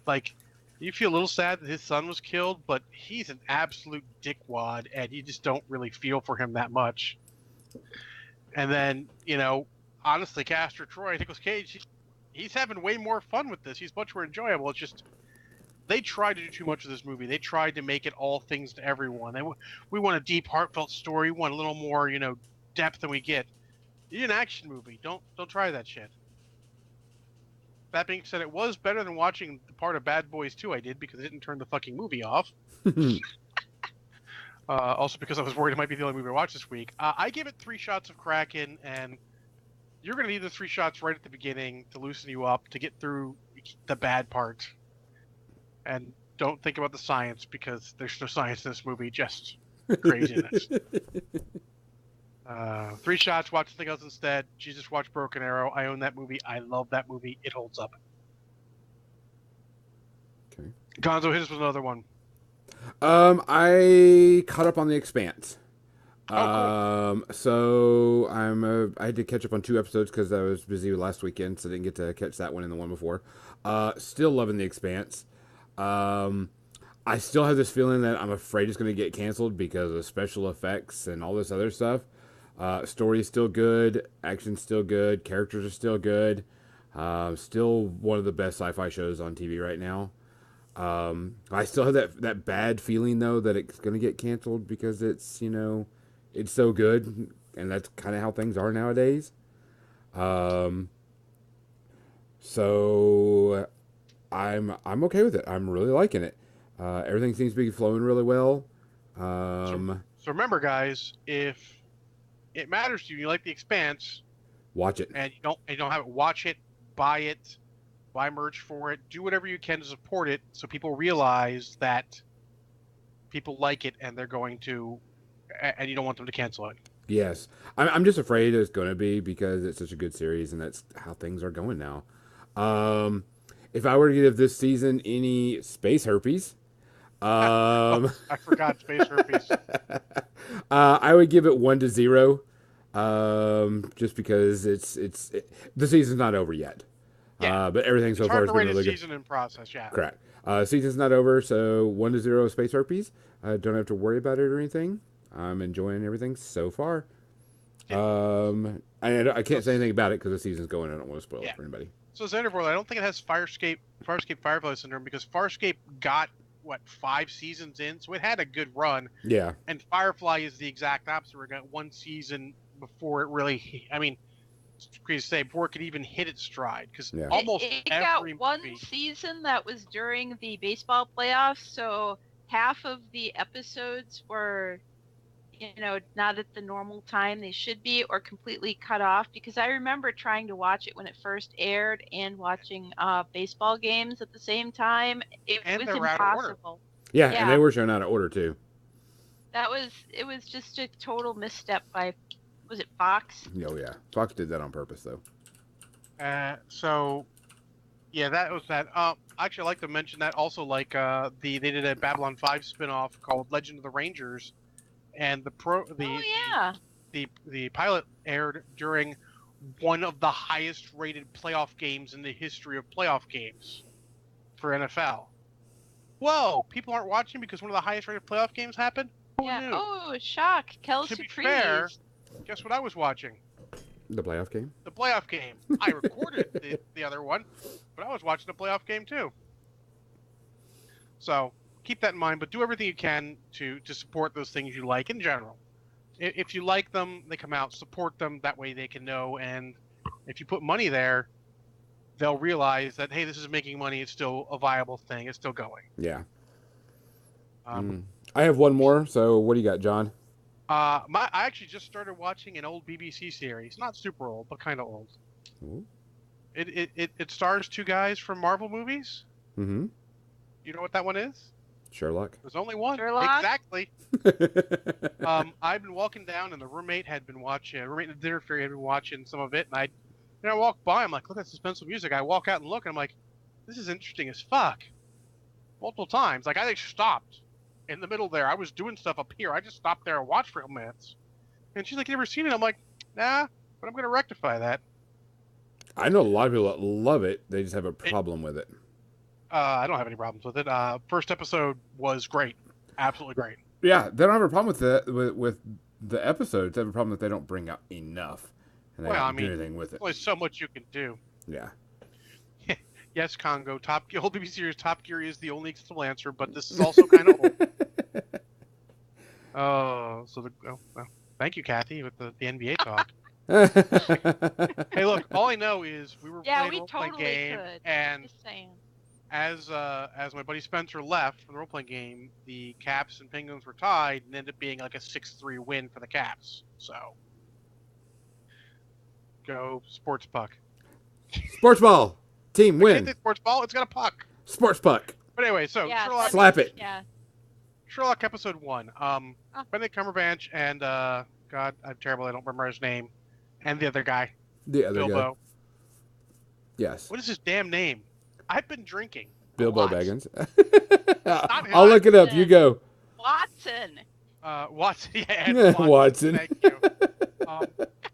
Like, you feel a little sad that his son was killed, but he's an absolute dickwad, and you just don't really feel for him that much. And then, honestly, Castor Troy, Nicolas Cage, he's having way more fun with this. He's much more enjoyable. It's just they tried to do too much of this movie. They tried to make it all things to everyone. We want a deep, heartfelt story. We want a little more, depth than we get. You're an action movie. Don't try that shit. That being said, it was better than watching the part of Bad Boys 2 I did because I didn't turn the fucking movie off. Also because I was worried it might be the only movie I watched this week. I gave it 3 shots of Kraken, and you're going to need the 3 shots right at the beginning to loosen you up, to get through the bad part. And don't think about the science, because there's no science in this movie, just craziness. 3 shots, watch something else instead. Jesus, watch Broken Arrow. I own that movie. I love that movie. It holds up. Okay. Gonzo, hit us with another one. I caught up on The Expanse. Oh, cool. So I had to catch up on 2 episodes because I was busy last weekend, so I didn't get to catch that one and the one before. Still loving The Expanse. I still have this feeling that I'm afraid it's going to get canceled because of special effects and all this other stuff. Story is still good, action's still good, characters are still good. Still one of the best sci-fi shows on TV right now. I still have that bad feeling though that it's going to get canceled because it's it's so good, and that's kind of how things are nowadays. So I'm okay with it. I'm really liking it. Everything seems to be flowing really well. So remember, guys, if it matters to you, you like The Expanse, watch it. and you don't have it, watch it, buy merch for it, do whatever you can to support it, so people realize that people like it, and they're going to, and you don't want them to cancel it. Yes, I'm just afraid it's going to be because it's such a good series, and that's how things are going now. If I were to give this season any space herpes, Oh, I forgot space herpes. I would give it 1-0. Just because the season's not over yet. Yeah, But everything it's so far hard has to been rate a really good. season in process. Yeah. Correct. Season's not over, so 1-0 space herpes. I don't have to worry about it or anything. I'm enjoying everything so far. I can't say anything about it because the season's going. I don't want to spoil it for anybody. So Xanderworld, I don't think it has Farscape Firefly syndrome because Farscape got 5 seasons in, so it had a good run. Yeah. And Firefly is the exact opposite. We got 1 season before it really. I mean, it's crazy to say before it could even hit its stride because almost it every got one movie, season that was during the baseball playoffs, so half of the episodes were not at the normal time they should be or completely cut off, because I remember trying to watch it when it first aired and watching baseball games at the same time. It was impossible. Yeah, and they were shown out of order too. It was just a total misstep by, was it Fox? Oh yeah, Fox did that on purpose though. So yeah, that was that. Actually, I'd like to mention that also, like they did a Babylon 5 spinoff called Legend of the Rangers, and the pilot aired during one of the highest rated playoff games in the history of playoff games for NFL. Whoa, people aren't watching because one of the highest rated playoff games happened? Who knew? Oh, shock. Kelsey To be fair, guess what I was watching? The playoff game? The playoff game. I recorded the other one, but I was watching the playoff game too. So keep that in mind, but do everything you can to support those things you like in general. If you like them, they come out, support them. That way they can know, and if you put money there, they'll realize that, hey, this is making money. It's still a viable thing. It's still going. Yeah. I have one more. So what do you got, John? I actually just started watching an old BBC series. Not super old, but kind of old. Ooh. It stars 2 guys from Marvel movies. Mm-hmm. You know what that one is? Sherlock. There's only one. Sherlock? Exactly. I've been walking down, and the roommate in the dinner ferry had been watching some of it, and I walk by, I'm like, look at that suspenseful music. I walk out and look, and I'm like, this is interesting as fuck. Multiple times. Like, I just stopped in the middle there. I was doing stuff up here. I just stopped there and watched for a couple minutes. And she's like, you never seen it? I'm like, nah, but I'm going to rectify that. I know a lot of people that love it. They just have a problem with it. I don't have any problems with it. First episode was great. Absolutely great. Yeah, they don't have a problem with the episodes. They have a problem that they don't bring out enough. And they don't do anything with it. There's so much you can do. Yeah. Yes, Congo. Old BBC series Top Gear is the only acceptable answer, but this is also kind of old. Thank you, Kathy, with the NBA talk. Hey, look, all I know is we were playing a role-playing game, and as my buddy Spencer left from the role-playing game, the Caps and Penguins were tied and ended up being like a 6-3 win for the Caps. So, go Sports Puck. Sports ball. Team win. Sports ball. It's got a puck. Sports puck. But anyway, so Sherlock. Slap it. Yeah. Sherlock episode 1. Benedict Cumberbatch and God, I'm terrible. I don't remember his name. And the other guy. The other Bilbo. guy. Yes. What is his damn name? I've been drinking. Bilbo Baggins. I'll look it up. You go. Watson. Watson. Yeah, Watson. Thank you.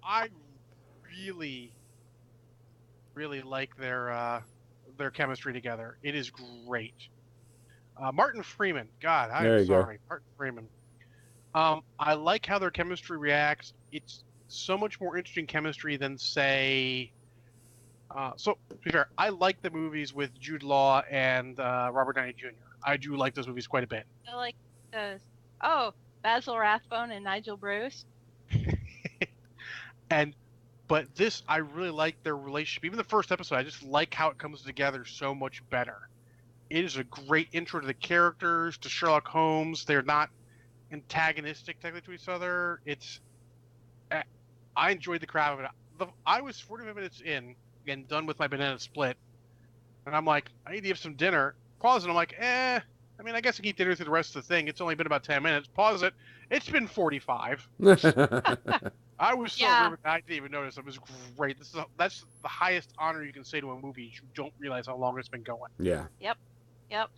I really like their chemistry together. It is great. Martin Freeman. God, I'm sorry. Martin Freeman. I like how their chemistry reacts. It's so much more interesting chemistry than, say... so, to be fair, I like the movies with Jude Law and Robert Downey Jr. I do like those movies quite a bit. I like Basil Rathbone and Nigel Bruce. But this, I really like their relationship. Even the first episode, I just like how it comes together so much better. It is a great intro to the characters, to Sherlock Holmes. They're not antagonistic technically to each other. I enjoyed the crap of it. I was 45 minutes in and done with my banana split, and I'm like, I need to have some dinner. Pause it. I'm like, I mean, I guess I can eat dinner through the rest of the thing. It's only been about 10 minutes. Pause it. It's been 45. I was so Yeah. riveted. I didn't even notice. It was great. That's the highest honor you can say to a movie. You don't realize how long it's been going. Yeah. Yep. Yep.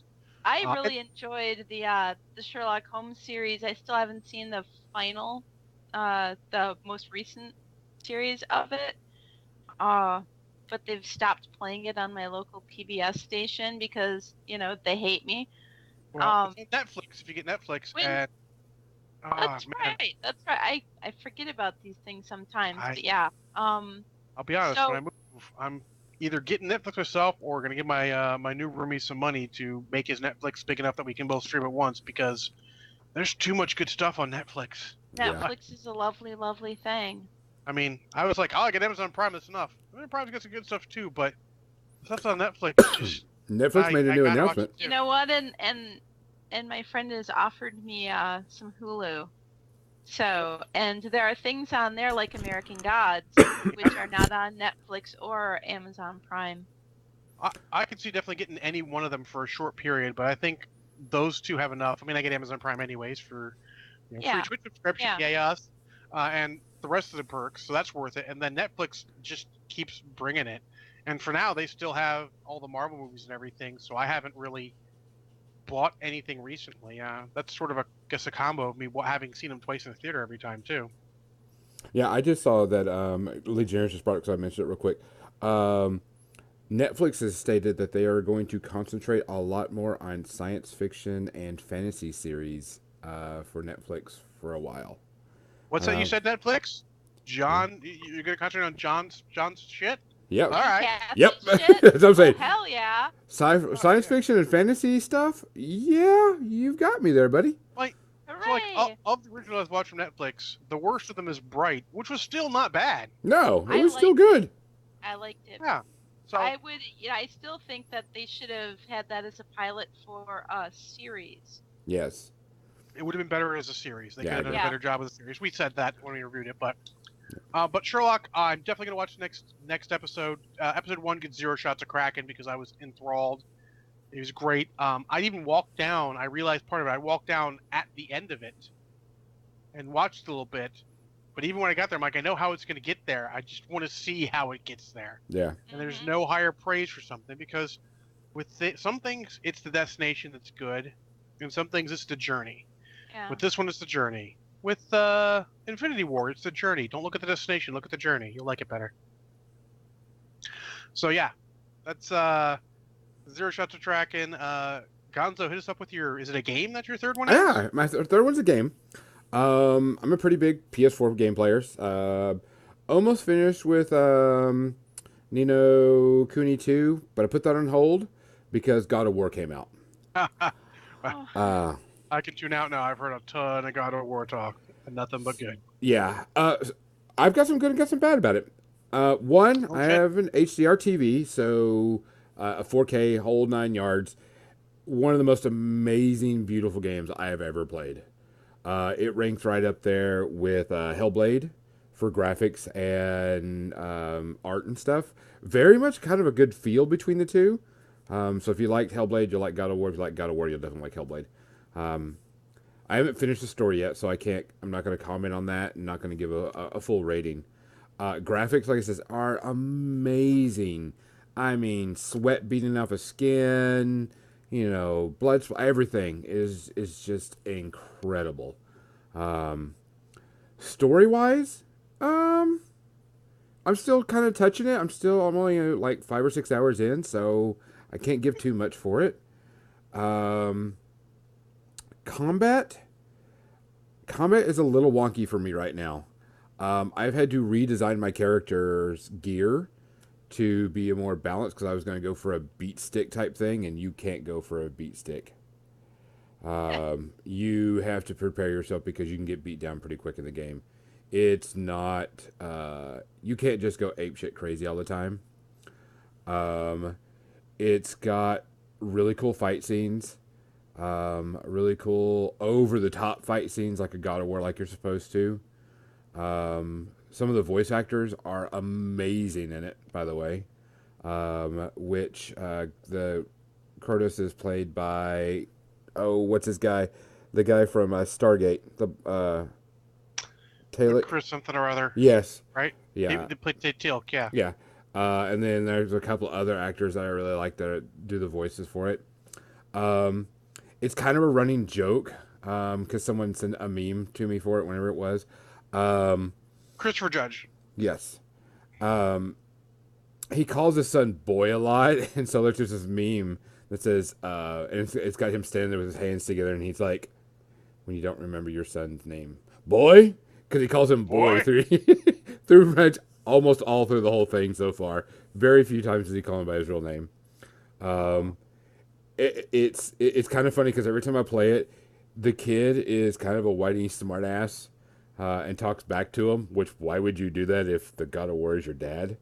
I Uh, really enjoyed the Sherlock Holmes series. I still haven't seen the final, the most recent series of it. Uh, but they've stopped playing it on my local PBS station because, they hate me. well, Um, it's on Netflix. If you get Netflix, when and That's man, right. That's right. I forget about these things sometimes, I but yeah. I'll be honest. When I So move, I'm either getting Netflix myself or gonna give my new roomie some money to make his Netflix big enough that we can both stream at once because there's too much good stuff on Netflix. Yeah. Netflix is a lovely, lovely thing. I mean, I was like, oh, I get Amazon Prime. That's enough. Amazon Prime's got some good stuff too, but stuff's on Netflix. Just Netflix I made a I new gotta watch it announcement. You too. know what? And my friend has offered me some Hulu. So, and there are things on there like American Gods, which are not on Netflix or Amazon Prime. I could see definitely getting any one of them for a short period, but I think those two have enough. I mean, I get Amazon Prime anyways for free Yeah. Twitch subscription, Yeah. yay us, and the rest of the perks, so that's worth it. And then Netflix just keeps bringing it. And for now, they still have all the Marvel movies and everything, so I haven't really bought anything recently. That's sort of a combo of me having seen them twice in the theater every time too. Yeah, I just saw that Legionnaires just brought it because I mentioned it real quick. Um, Netflix has stated that they are going to concentrate a lot more on science fiction and fantasy series for Netflix for a while. What's that you Um, said, Netflix? John, you're gonna concentrate on John's shit? yep. All right. Yep. Fantastic shit? That's what I'm Oh, saying. hell yeah. Science fiction and fantasy stuff? Yeah, you've got me there, buddy. Like, so like Hooray. of the original I've watched from Netflix, the worst of them is Bright, which was still not bad. No, it I was still liked good. it. I liked it. Yeah. So I still think that they should have had that as a pilot for a series. Yes. it would have been better as a series. They Yeah, could I have done agree. a better job with the series. We said that when we reviewed it, but Sherlock, I'm definitely gonna watch the next episode. Episode 1 gets 0 shots of Kraken because I was enthralled. It was great. I even walked down. I realized part of it. I walked down at the end of it and watched a little bit. But even when I got there, I'm like, I know how it's going to get there. I just want to see how it gets there. Yeah. And there's no higher praise for something because with some things, it's the destination that's good, and some things it's the journey. Yeah. With this one, it's the journey. With Infinity War, it's the journey. Don't look at the destination. Look at the journey. You'll like it better. So yeah, that's 0 shots of Kraken. Gonzo, hit us up with your. Is it a game that your third one is? Yeah, my third one's a game. I'm a pretty big PS4 game player. Almost finished with Nino Kuni 2, but I put that on hold because God of War came out. Oh. I can tune out now. I've heard a ton of God of War talk, and nothing but good. Yeah. I've got some good and got some bad about it. One, I Okay. have an HDR TV, so a 4K, whole 9 yards. One of the most amazing, beautiful games I have ever played. It ranks right up there with Hellblade for graphics and art and stuff. Very much kind of a good feel between the two. So if you liked Hellblade, you'll like God of War. If you like God of War, you'll definitely like Hellblade. I haven't finished the story yet, so I'm not going to comment on that. I'm not going to give a full rating. Graphics, like I said, are amazing. I mean, sweat beating off of skin, blood, everything is just incredible. Story wise, I'm still kind of touching it. I'm only like 5 or 6 hours in, so I can't give too much for it. Combat is a little wonky for me right now. I've had to redesign my character's gear to be a more balanced because I was going to go for a beat stick type thing, and you can't go for a beat stick. You have to prepare yourself because you can get beat down pretty quick in the game. It's not, you can't just go apeshit crazy all the time. It's got really cool fight scenes. Really cool over the top fight scenes like a God of War, like you're supposed to. Some of the voice actors are amazing in it, by the way. Which the Kratos is played by, what's his guy? The guy from Stargate. Talic. Chris something or other. Yes. Right? Yeah. They played Tilk, yeah. Yeah. And then there's a couple other actors that I really like that do the voices for it. It's kind of a running joke because someone sent a meme to me for it whenever it was. Christopher Judge. Yes. He calls his son boy a lot, and so there's just this meme that says, and it's got him standing there with his hands together, and he's like, when you don't remember your son's name, boy, because he calls him boy through almost all through the whole thing so far. Very few times does he call him by his real name. It's kind of funny because every time I play it, the kid is kind of a whitey smartass and talks back to him. Which why would you do that if the God of War is your dad?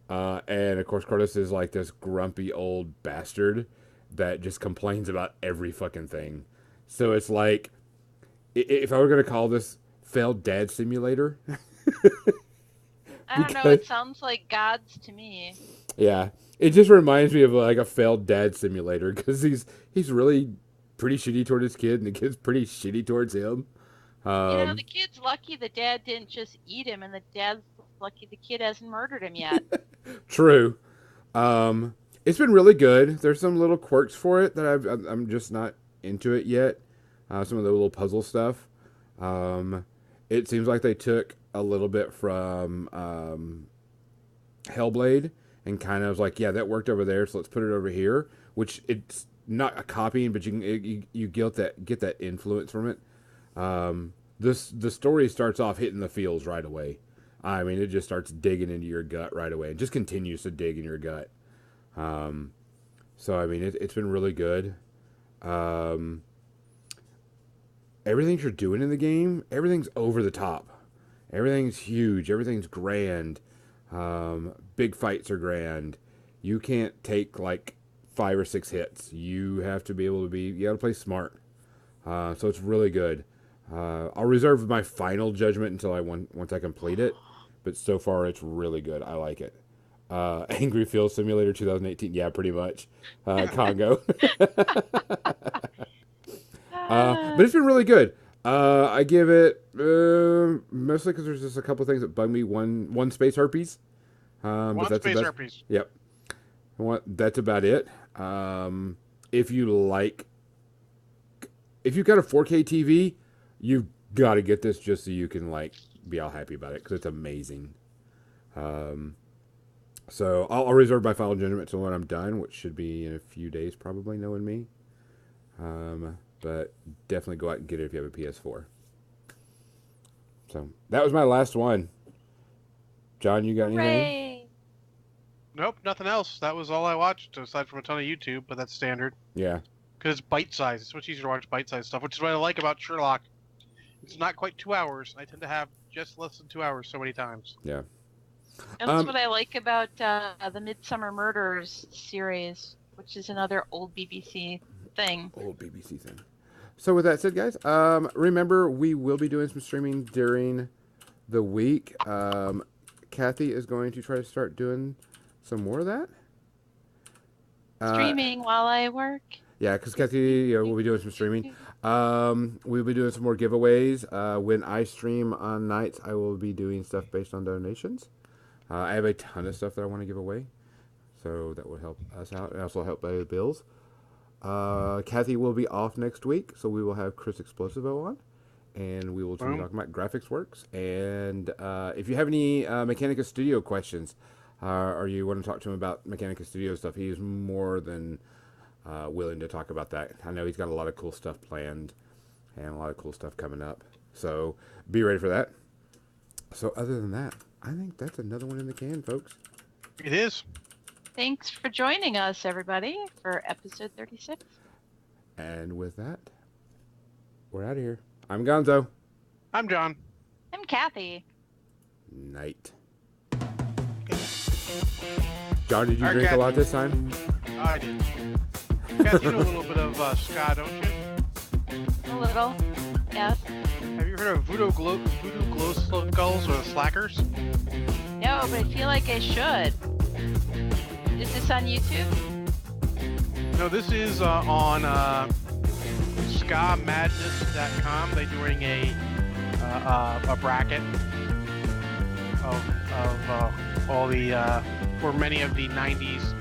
And of course, Curtis is like this grumpy old bastard that just complains about every fucking thing. So it's like, if I were going to call this failed dad simulator. I don't know, it sounds like gods to me. Yeah, it just reminds me of like a failed dad simulator because he's really pretty shitty toward his kid and the kid's pretty shitty towards him. The kid's lucky the dad didn't just eat him, and the dad's lucky the kid hasn't murdered him yet. True. It's been really good. There's some little quirks for it that I'm just not into it yet. Some of the little puzzle stuff. It seems like they took a little bit from Hellblade and kind of was like, yeah, that worked over there, so let's put it over here. Which it's not a copying, but you get that influence from it. The story starts off hitting the feels right away. I mean, it just starts digging into your gut right away. It just continues to dig in your gut. So I mean, it's been really good. Everything you're doing in the game, everything's over the top. Everything's huge. Everything's grand. Big fights are grand. You can't take like 5 or 6 hits. You have to be able to you gotta play smart. So it's really good. I'll reserve my final judgment until once I complete it. But so far, it's really good. I like it. Angry Field Simulator 2018. Yeah, pretty much. Congo. But it's been really good. I give it mostly because there's just a couple things that bug me. One space herpes. One space herpes. Yep. That's about it. If you've got a 4K TV, you've got to get this just so you can be all happy about it because it's amazing. So I'll reserve my final judgment until when I'm done, which should be in a few days, probably, knowing me. But definitely go out and get it if you have a PS4. So that was my last one. John, you got anything? Hooray! Nope, nothing else. That was all I watched, aside from a ton of YouTube, but that's standard. Yeah. Because it's bite-sized. It's much easier to watch bite-sized stuff, which is what I like about Sherlock. It's not quite 2 hours. I tend to have just less than 2 hours so many times. Yeah. That's what I like about the Midsummer Murders series, which is another old BBC thing. Old BBC thing. So with that said, guys, remember we will be doing some streaming during the week. Kathy is going to try to start doing some more of that. Streaming while I work. Yeah, because Kathy, we'll be doing some streaming. We'll be doing some more giveaways. When I stream on nights, I will be doing stuff based on donations. I have a ton of stuff that I want to give away, so that will help us out and also help pay the bills. Kathy will be off next week, so we will have Chris Explosivo on, and we will be talking about Graphics Works. And if you have any Mechanica Studio questions, or you want to talk to him about Mechanica Studio stuff, he's more than willing to talk about that. I know he's got a lot of cool stuff planned and a lot of cool stuff coming up, so be ready for that. So other than that, I think that's another one in the can, folks. It is. Thanks for joining us, everybody, for episode 36. And with that, we're out of here. I'm Gonzo. I'm John. I'm Kathy. Night. John, did you drink Kathy. a lot this time? I did. Kathy, you know a little bit of ska, don't you? A little, yes. Have you heard of Voodoo Glow Skulls or Slackers? No, but I feel like I should. Is this on YouTube? No, this is on SkaMadness.com. They're doing a a bracket of all the or many of the '90s